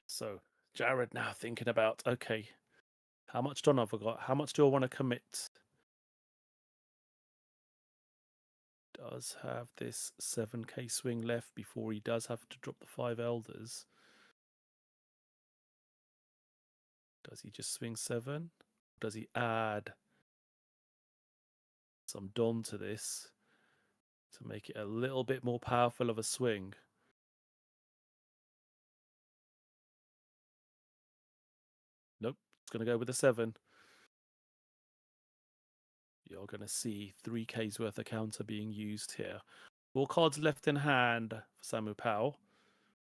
So Jared now thinking about, okay, how much Don have I got? How much do I want to commit? Does have this 7k swing left before he does have to drop the 5 elders. Does he just swing 7? Does he add some Don to this to make it a little bit more powerful of a swing? Nope, it's going to go with a 7. You're going to see 3k's worth of counter being used here. 4 cards left in hand for Samupao.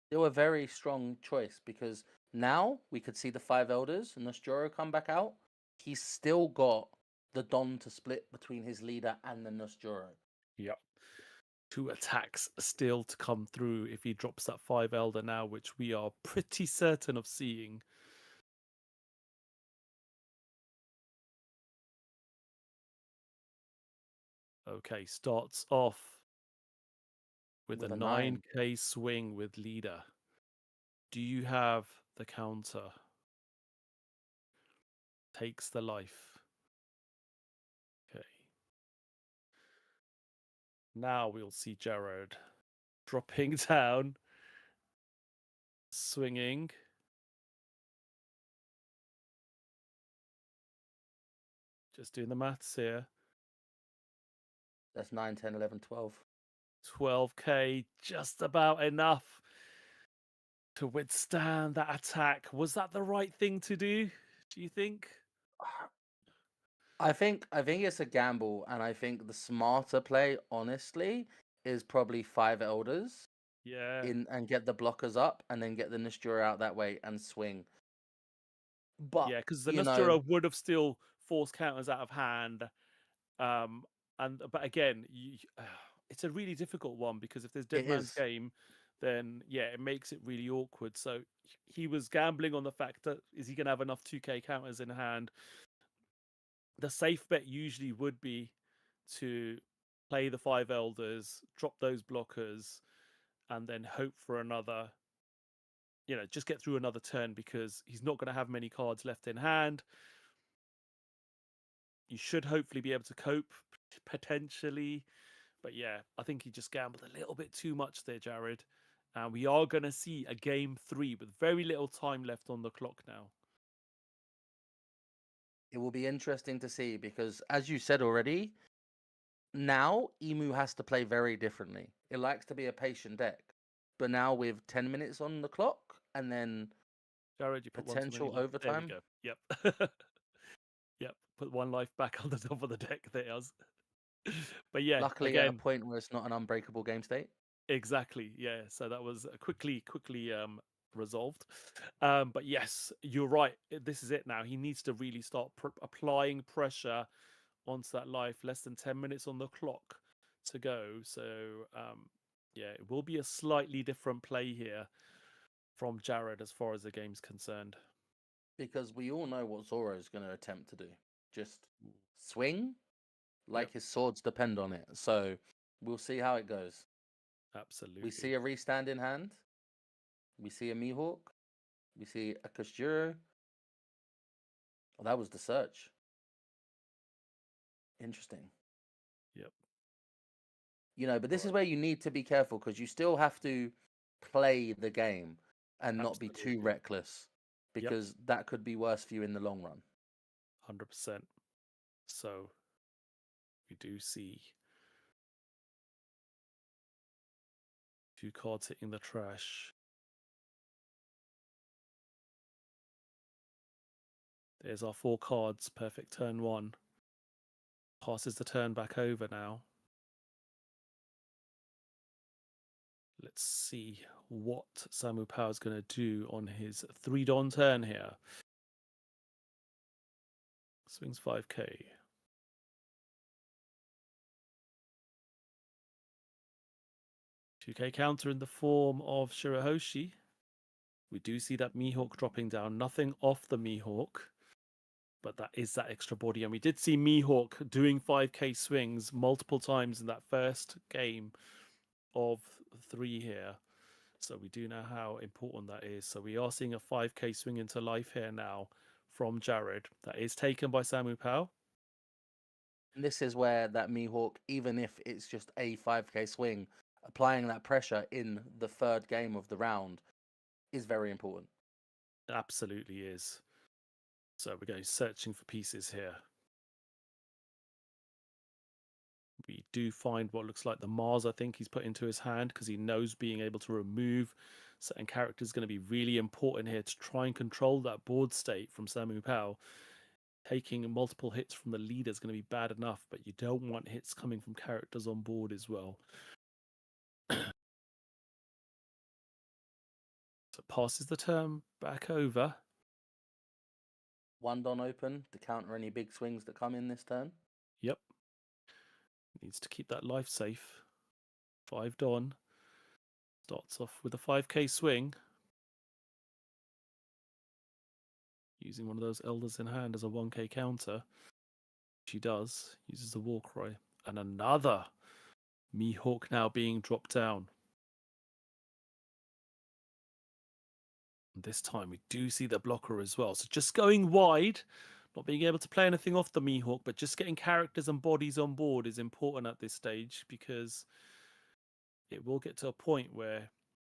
Still a very strong choice, because now we could see the 5 elders and Nostro come back out. He's still got the Don to split between his leader and the Nostro. Yep. 2 attacks still to come through if he drops that 5 elder now, which we are pretty certain of seeing. Okay, starts off with a 9k swing with leader. Do you have the counter? Takes the life. Okay. Now we'll see Jared dropping down, swinging. Just doing the maths here. That's 9, 10, 11, 12. 12k, just about enough to withstand that attack. Was that the right thing to do, do you think? I think it's a gamble, and I think the smarter play, honestly, is probably 5 elders. Yeah. And get the blockers up, and then get the Nostro out that way and swing. But yeah, because the Nostro would have still forced counters out of hand. But again, it's a really difficult one, because if there's Dead Man's Game, then it makes it really awkward. So he was gambling on the fact that is he going to have enough 2k counters in hand. The safe bet usually would be to play the 5 elders, drop those blockers, and then hope for another just get through another turn because he's not going to have many cards left in hand. You should hopefully be able to cope potentially. But yeah, I think he just gambled a little bit too much there, Jared. And we are going to see a game 3 with very little time left on the clock now. It will be interesting to see because, as you said already, now Emu has to play very differently. It likes to be a patient deck. But now with 10 minutes on the clock and then Jared, you put potential one too many life. There we overtime. go. Yep. Yep. Put one life back on the top of the deck there. But yeah, Luckily, at a again, point where it's not an unbreakable game state. exactly. Yeah. So that was quickly resolved. But yes, you're right. This is it now. He needs to really start applying pressure onto that life. Less than 10 minutes on the clock to go. So yeah, it will be a slightly different play here from Jared as far as the game's concerned. Because we all know what Zoro is going to attempt to do. Just swing like his swords depend on it. So we'll see how it goes. Absolutely. We see a restand in hand. We see a Mihawk. We see a Kashjiro. Oh, that was the search. Interesting. Yep. But this is where you need to be careful because you still have to play the game and not be too reckless because that could be worse for you in the long run. 100%. So we do see 2 cards hitting the trash. There's our 4 cards. Perfect turn 1. Passes the turn back over now. Let's see what Samupao is going to do on his 3-Don turn here. Swings 5k. 2k counter in the form of Shirahoshi. We do see that Mihawk dropping down. Nothing off the Mihawk, but that is that extra body. And we did see Mihawk doing 5k swings multiple times in that first game of 3 here. So we do know how important that is. So we are seeing a 5k swing into life here now from Jared. That is taken by Samupao. And this is where that Mihawk, even if it's just a 5k swing, applying that pressure in the 3rd game of the round is very important. Absolutely is. So we're going searching for pieces here. We do find what looks like the Mars, I think he's put into his hand because he knows being able to remove certain characters is going to be really important here to try and control that board state from Samupao. Taking multiple hits from the leader is going to be bad enough, but you don't want hits coming from characters on board as well. So passes the turn back over. 1 Don open to counter any big swings that come in this turn. Yep. Needs to keep that life safe. 5 Don. Starts off with a 5k swing. Using one of those Elders in hand as a 1k counter. She does. Uses the war cry. And another Mihawk now being dropped down. And this time we do see the blocker as well. So just going wide, not being able to play anything off the Mihawk, but just getting characters and bodies on board is important at this stage because it will get to a point where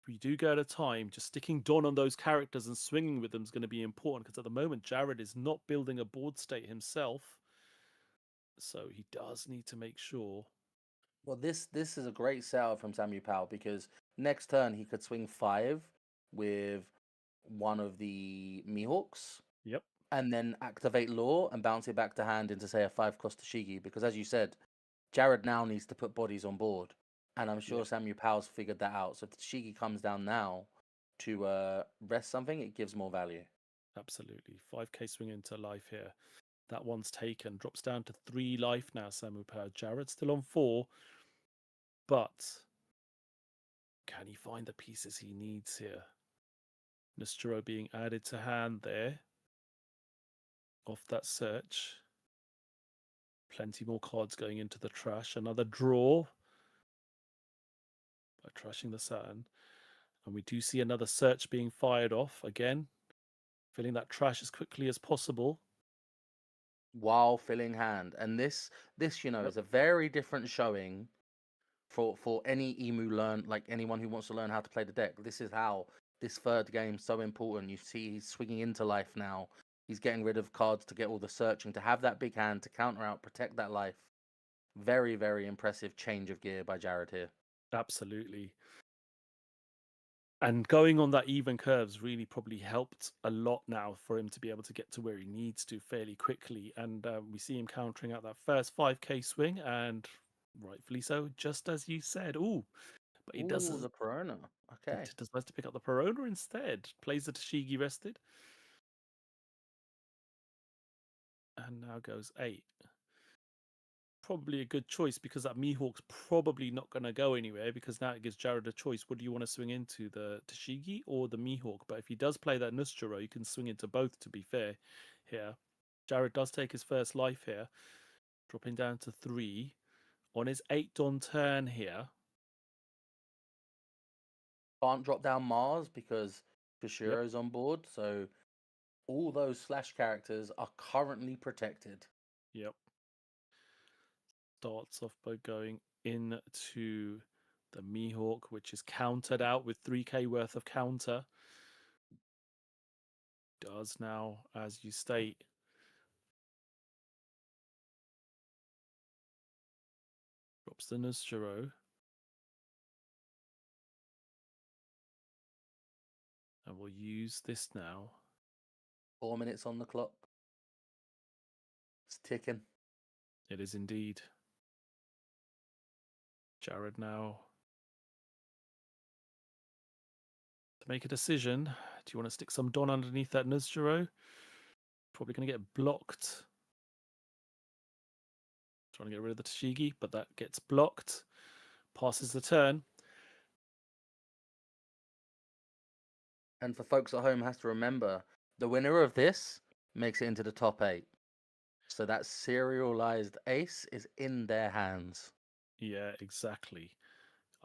if we do go at a time, just sticking Don on those characters and swinging with them is going to be important because at the moment Jared is not building a board state himself. So he does need to make sure. Well, this is a great setup from Samupao because next turn he could swing 5 with one of the Mihawks. Yep. And then activate Law and bounce it back to hand into, say, a 5-cost Tashigi. Because as you said, Jared now needs to put bodies on board. And I'm sure Samupao's figured that out. So if Tashigi comes down now to rest something, it gives more value. Absolutely. 5k swing into life here. That one's taken. Drops down to 3 life now, Samupao. Jared's still on 4. But can he find the pieces he needs here? Nistro being added to hand there. Off that search. Plenty more cards going into the trash. Another draw. By trashing the Saturn. And we do see another search being fired off again, filling that trash as quickly as possible. While filling hand. And this is a very different showing for any emu like anyone who wants to learn how to play the deck. This is how this third game's so important. You see he's swinging into life now. He's getting rid of cards to get all the searching, to have that big hand, to counter out, protect that life. Very, very impressive change of gear by Jared here. Absolutely. And going on that even curves really probably helped a lot now for him to be able to get to where he needs to fairly quickly. And we see him countering out that first 5k swing, and rightfully so, just as you said. Ooh, but he Ooh, the Corona. Okay. decides to pick up the Perona instead. Plays the Tashigi rested. And now goes 8. Probably a good choice because that Mihawk's probably not going to go anywhere, because now it gives Jared a choice. What do you want to swing into, the Tashigi or the Mihawk? But if he does play that Nustro, you can swing into both, to be fair here. Jared does take his first life here, dropping down to 3 on his 8 Don turn here. Can't drop down Mars because Kushiro's on board, so all those slash characters are currently protected. Yep. Starts off by going into the Mihawk, which is countered out with 3k worth of counter. Does now, as you state. Drops the Nustro. And we'll use this now. 4 minutes on the clock. It's ticking. It is indeed. Jared now to make a decision. Do you want to stick some Don underneath that Nuzjuro? Probably going to get blocked. Trying to get rid of the Tashigi, but that gets blocked. Passes the turn. And for folks at home, has to remember, the winner of this makes it into the top 8. So that serialized ace is in their hands. Yeah, exactly.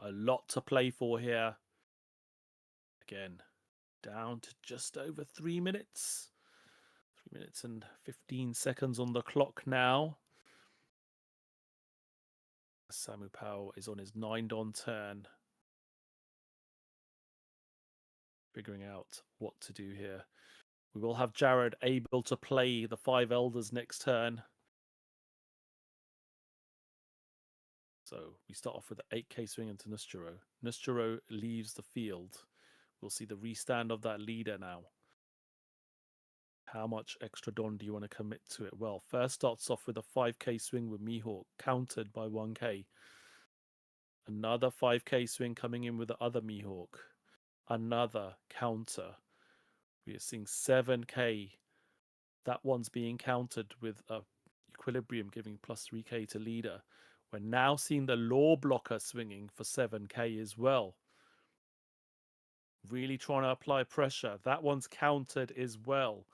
A lot to play for here. Again, down to just over 3 minutes. 3 minutes and 15 seconds on the clock now. Samupao is on his 9 Don turn. Figuring out what to do here. We will have Jared able to play the 5 Elders next turn. So we start off with the 8k swing into Nusturo. Nusturo leaves the field. We'll see the restand of that leader now. How much extra Don do you want to commit to it? Well, first starts off with a 5k swing with Mihawk, countered by 1k. Another 5k swing coming in with the other Mihawk. Another counter. We are seeing 7k. That one's being countered with a Equilibrium giving plus 3k to leader. We're now seeing the Law Blocker swinging for 7k as well. Really trying to apply pressure. That one's countered as well.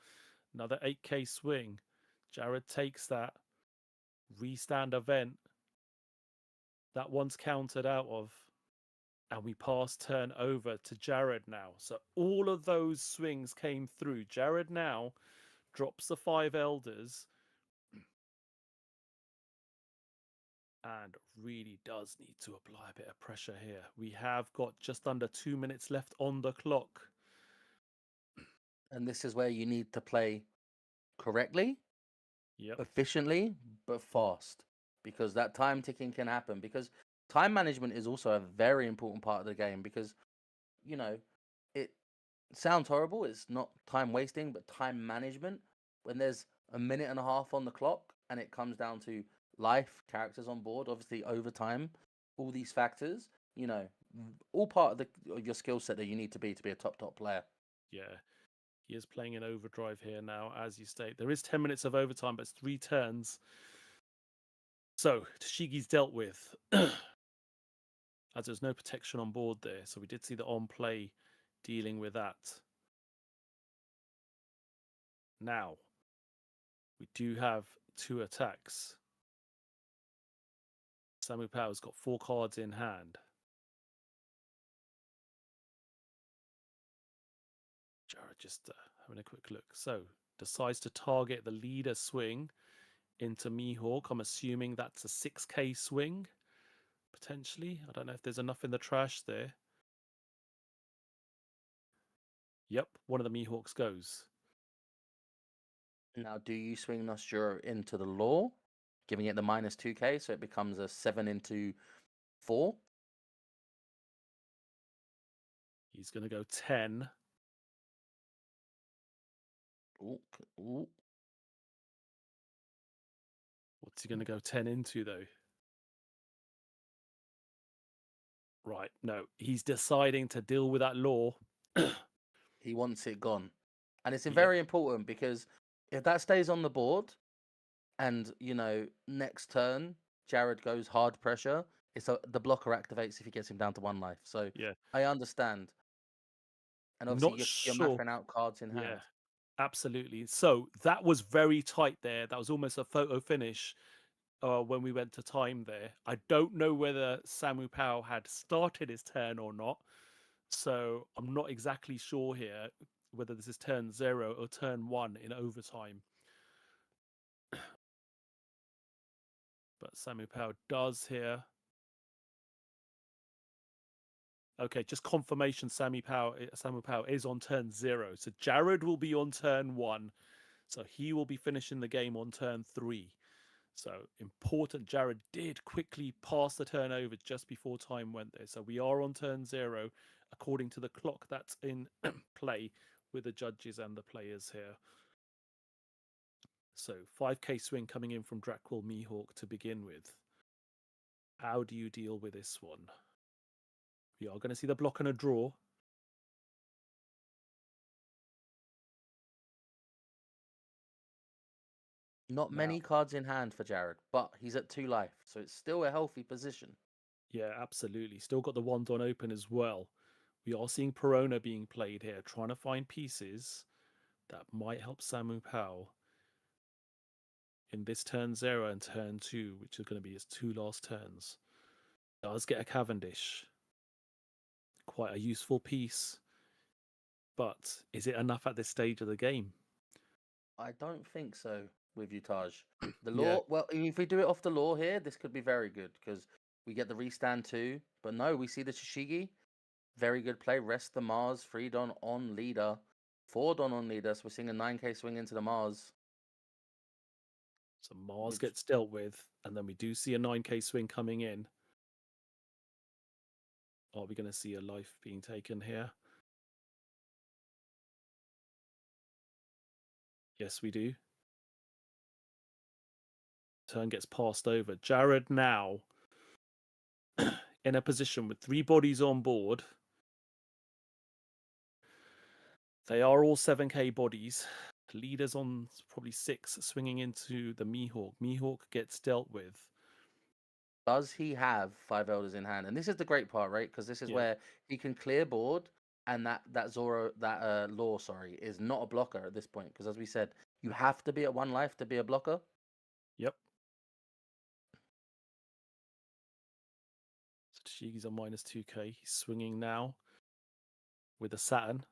Another 8k swing. Jared takes that. Restand event. That one's countered out of. And we pass turn over to Jared now. So all of those swings came through. Jared now drops the 5 Elders. And really does need to apply a bit of pressure here. We have got just under 2 minutes left on the clock. And this is where you need to play correctly, efficiently, but fast. Because that time ticking can happen. Because time management is also a very important part of the game. Because, it sounds horrible. It's not time wasting, but time management. When there's a minute and a half on the clock and it comes down to life, characters on board, obviously overtime, all these factors, all part of your skill set that you need to be a top player. Yeah, he is playing in overdrive here now, as you state. There is 10 minutes of overtime, but it's 3 turns. So Tashigi's dealt with. As there's no protection on board there, so we did see the on play dealing with that. Now, we do have 2 attacks. Samupao's got 4 cards in hand. just having a quick look. So decides to target the leader swing into Mihawk. I'm assuming that's a 6k swing, potentially. I don't know if there's enough in the trash there. Yep, one of the Mihawks goes. Now, do you swing Nostro into the law, giving it the minus 2k, so it becomes a 7 into 4? He's going to go 10. Ooh, ooh. What's he going to go 10 into, though? Right, no, he's deciding to deal with that law. He wants it gone. And it's Yep. very important because if that stays on the board and, next turn, Jared goes hard pressure, the blocker activates if he gets him down to 1 life. So Yeah, I understand. And obviously, not you're sure. mapping out cards in Yeah, hand. absolutely. So that was very tight there. That was almost a photo finish when we went to time there. I don't know whether Samupao had started his turn or not. So I'm not exactly sure here whether this is turn 0 or turn 1 in overtime. But Samupao does here. Okay, just confirmation Samupao is on turn 0. So Jared will be on turn 1. So he will be finishing the game on turn 3. So important, Jared did quickly pass the turnover just before time went there. So we are on turn 0 according to the clock that's in play with the judges and the players here. So 5k swing coming in from Drakwall Mihawk to begin with. How do you deal with this one? We are going to see the block and a draw. Not many cards in hand for Jared, but he's at 2 life, so it's still a healthy position. Yeah, absolutely. Still got the wand on open as well. We are seeing Perona being played here, trying to find pieces that might help Samupao in this turn 0 and turn 2, which are going to be his 2 last turns. Does get a Cavendish. Quite a useful piece. But is it enough at this stage of the game? I don't think so with you, Taj. The Yeah. law, well, if we do it off the law here, this could be very good because we get the restand too. But no, we see the Shishigi. Very good play. Rest the Mars. 3 Don on leader. 4 Don on leader. So we're seeing a 9k swing into the Mars. So Mars gets dealt with, and then we do see a 9k swing coming in. Are we going to see a life being taken here? Yes, we do. Turn gets passed over. Jared now in a position with 3 bodies on board. They are all 7k bodies. Leaders on probably 6, swinging into the Mihawk. Mihawk gets dealt with. Does he have 5 Elders in hand? And this is the great part, right? Because this is where he can clear board, and that Zoro, that Law, sorry, is not a blocker at this point. Because as we said, you have to be at 1 life to be a blocker. Yep. So Tashigi's on minus 2k. He's swinging now with a Saturn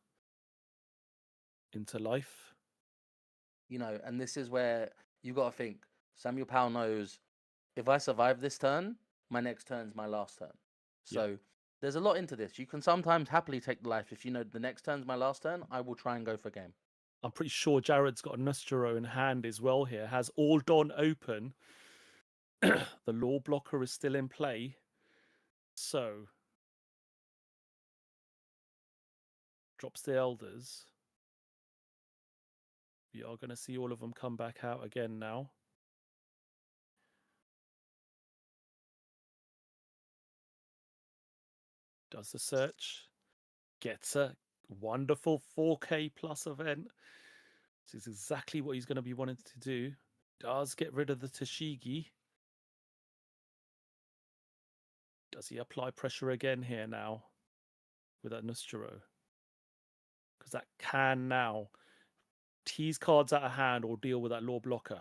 into life. And this is where you got to think. Samupao knows if I survive this turn, my next turn's my last turn. So there's a lot into this. You can sometimes happily take the life if you know the next turn's my last turn. I will try and go for game. I'm pretty sure Jared's got a Nostro in hand as well here. Has all Dawn open. The law blocker is still in play. So drops the Elders. We are going to see all of them come back out again now. Does the search. Gets a wonderful 4k plus event. This is exactly what he's going to be wanting to do. Does get rid of the Tashigi. Does he apply pressure again here now with that Nostro? Because that can now tease cards out of hand or deal with that law blocker.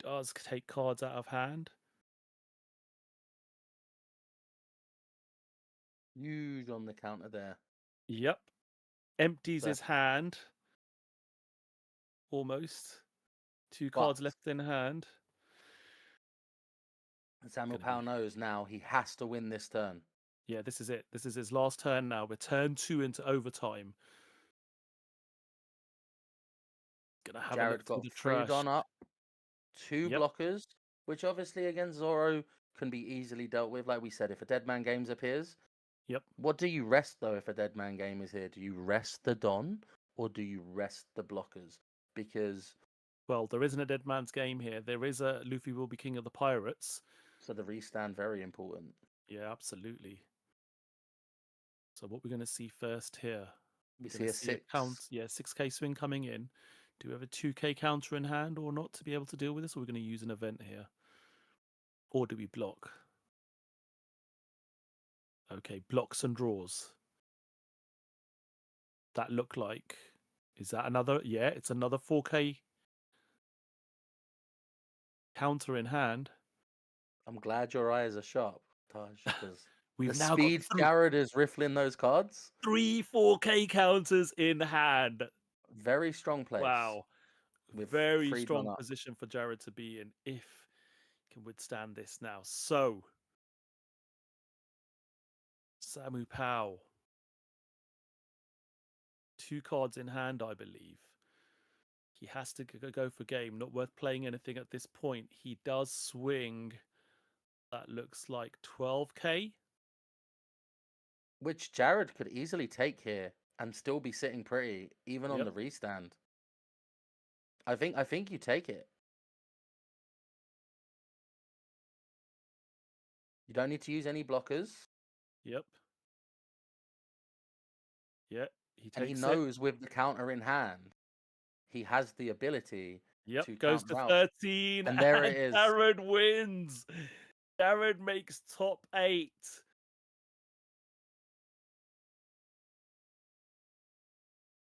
Does take cards out of hand. Huge on the counter there. Yep. Empties So- his hand. Almost. 2 cards But- left in hand. Samupao knows now he has to win this turn. Yeah, this is it. This is his last turn now. We're turn 2 into overtime. Gonna have a Jared look through got the 3 trash. Don up, 2 Yep. blockers, which obviously against Zoro can be easily dealt with. Like we said, if a Dead Man Games appears, Yep. what do you rest though if a Dead Man Game is here? Do you rest the Don or do you rest the blockers? Because Well, there isn't a dead man's game here. There is a Luffy will be king of the pirates. so the restand very important. Yeah, absolutely. So what we're going to see first here? We We're see gonna a 6. count. Yeah, 6k swing coming in. Do we have a 2k counter in hand or not to be able to deal with this? Or we're going to use an event here? Or do we block? Okay, blocks and draws. That look like. Is that another? Yeah, it's another 4k counter in hand. I'm glad your eyes are sharp, Taj, because We've the now speed got Jared is riffling those cards. 3 4k counters in hand. Very strong place. Wow. With Very 3 strong done up. position for Jared to be in if he can withstand this now. So, Samupao. 2 cards in hand, I believe. He has to go for game. Not worth playing anything at this point. He does swing. That looks like 12k. Which Jared could easily take here and still be sitting pretty, even on Yep. the restand. I think you take it. You don't need to use any blockers. Yep. Yeah, he takes And he it. knows with the counter in hand, he has the ability Yep, to goes to counter out. 13, And there it is. Jared wins. Jared makes top 8.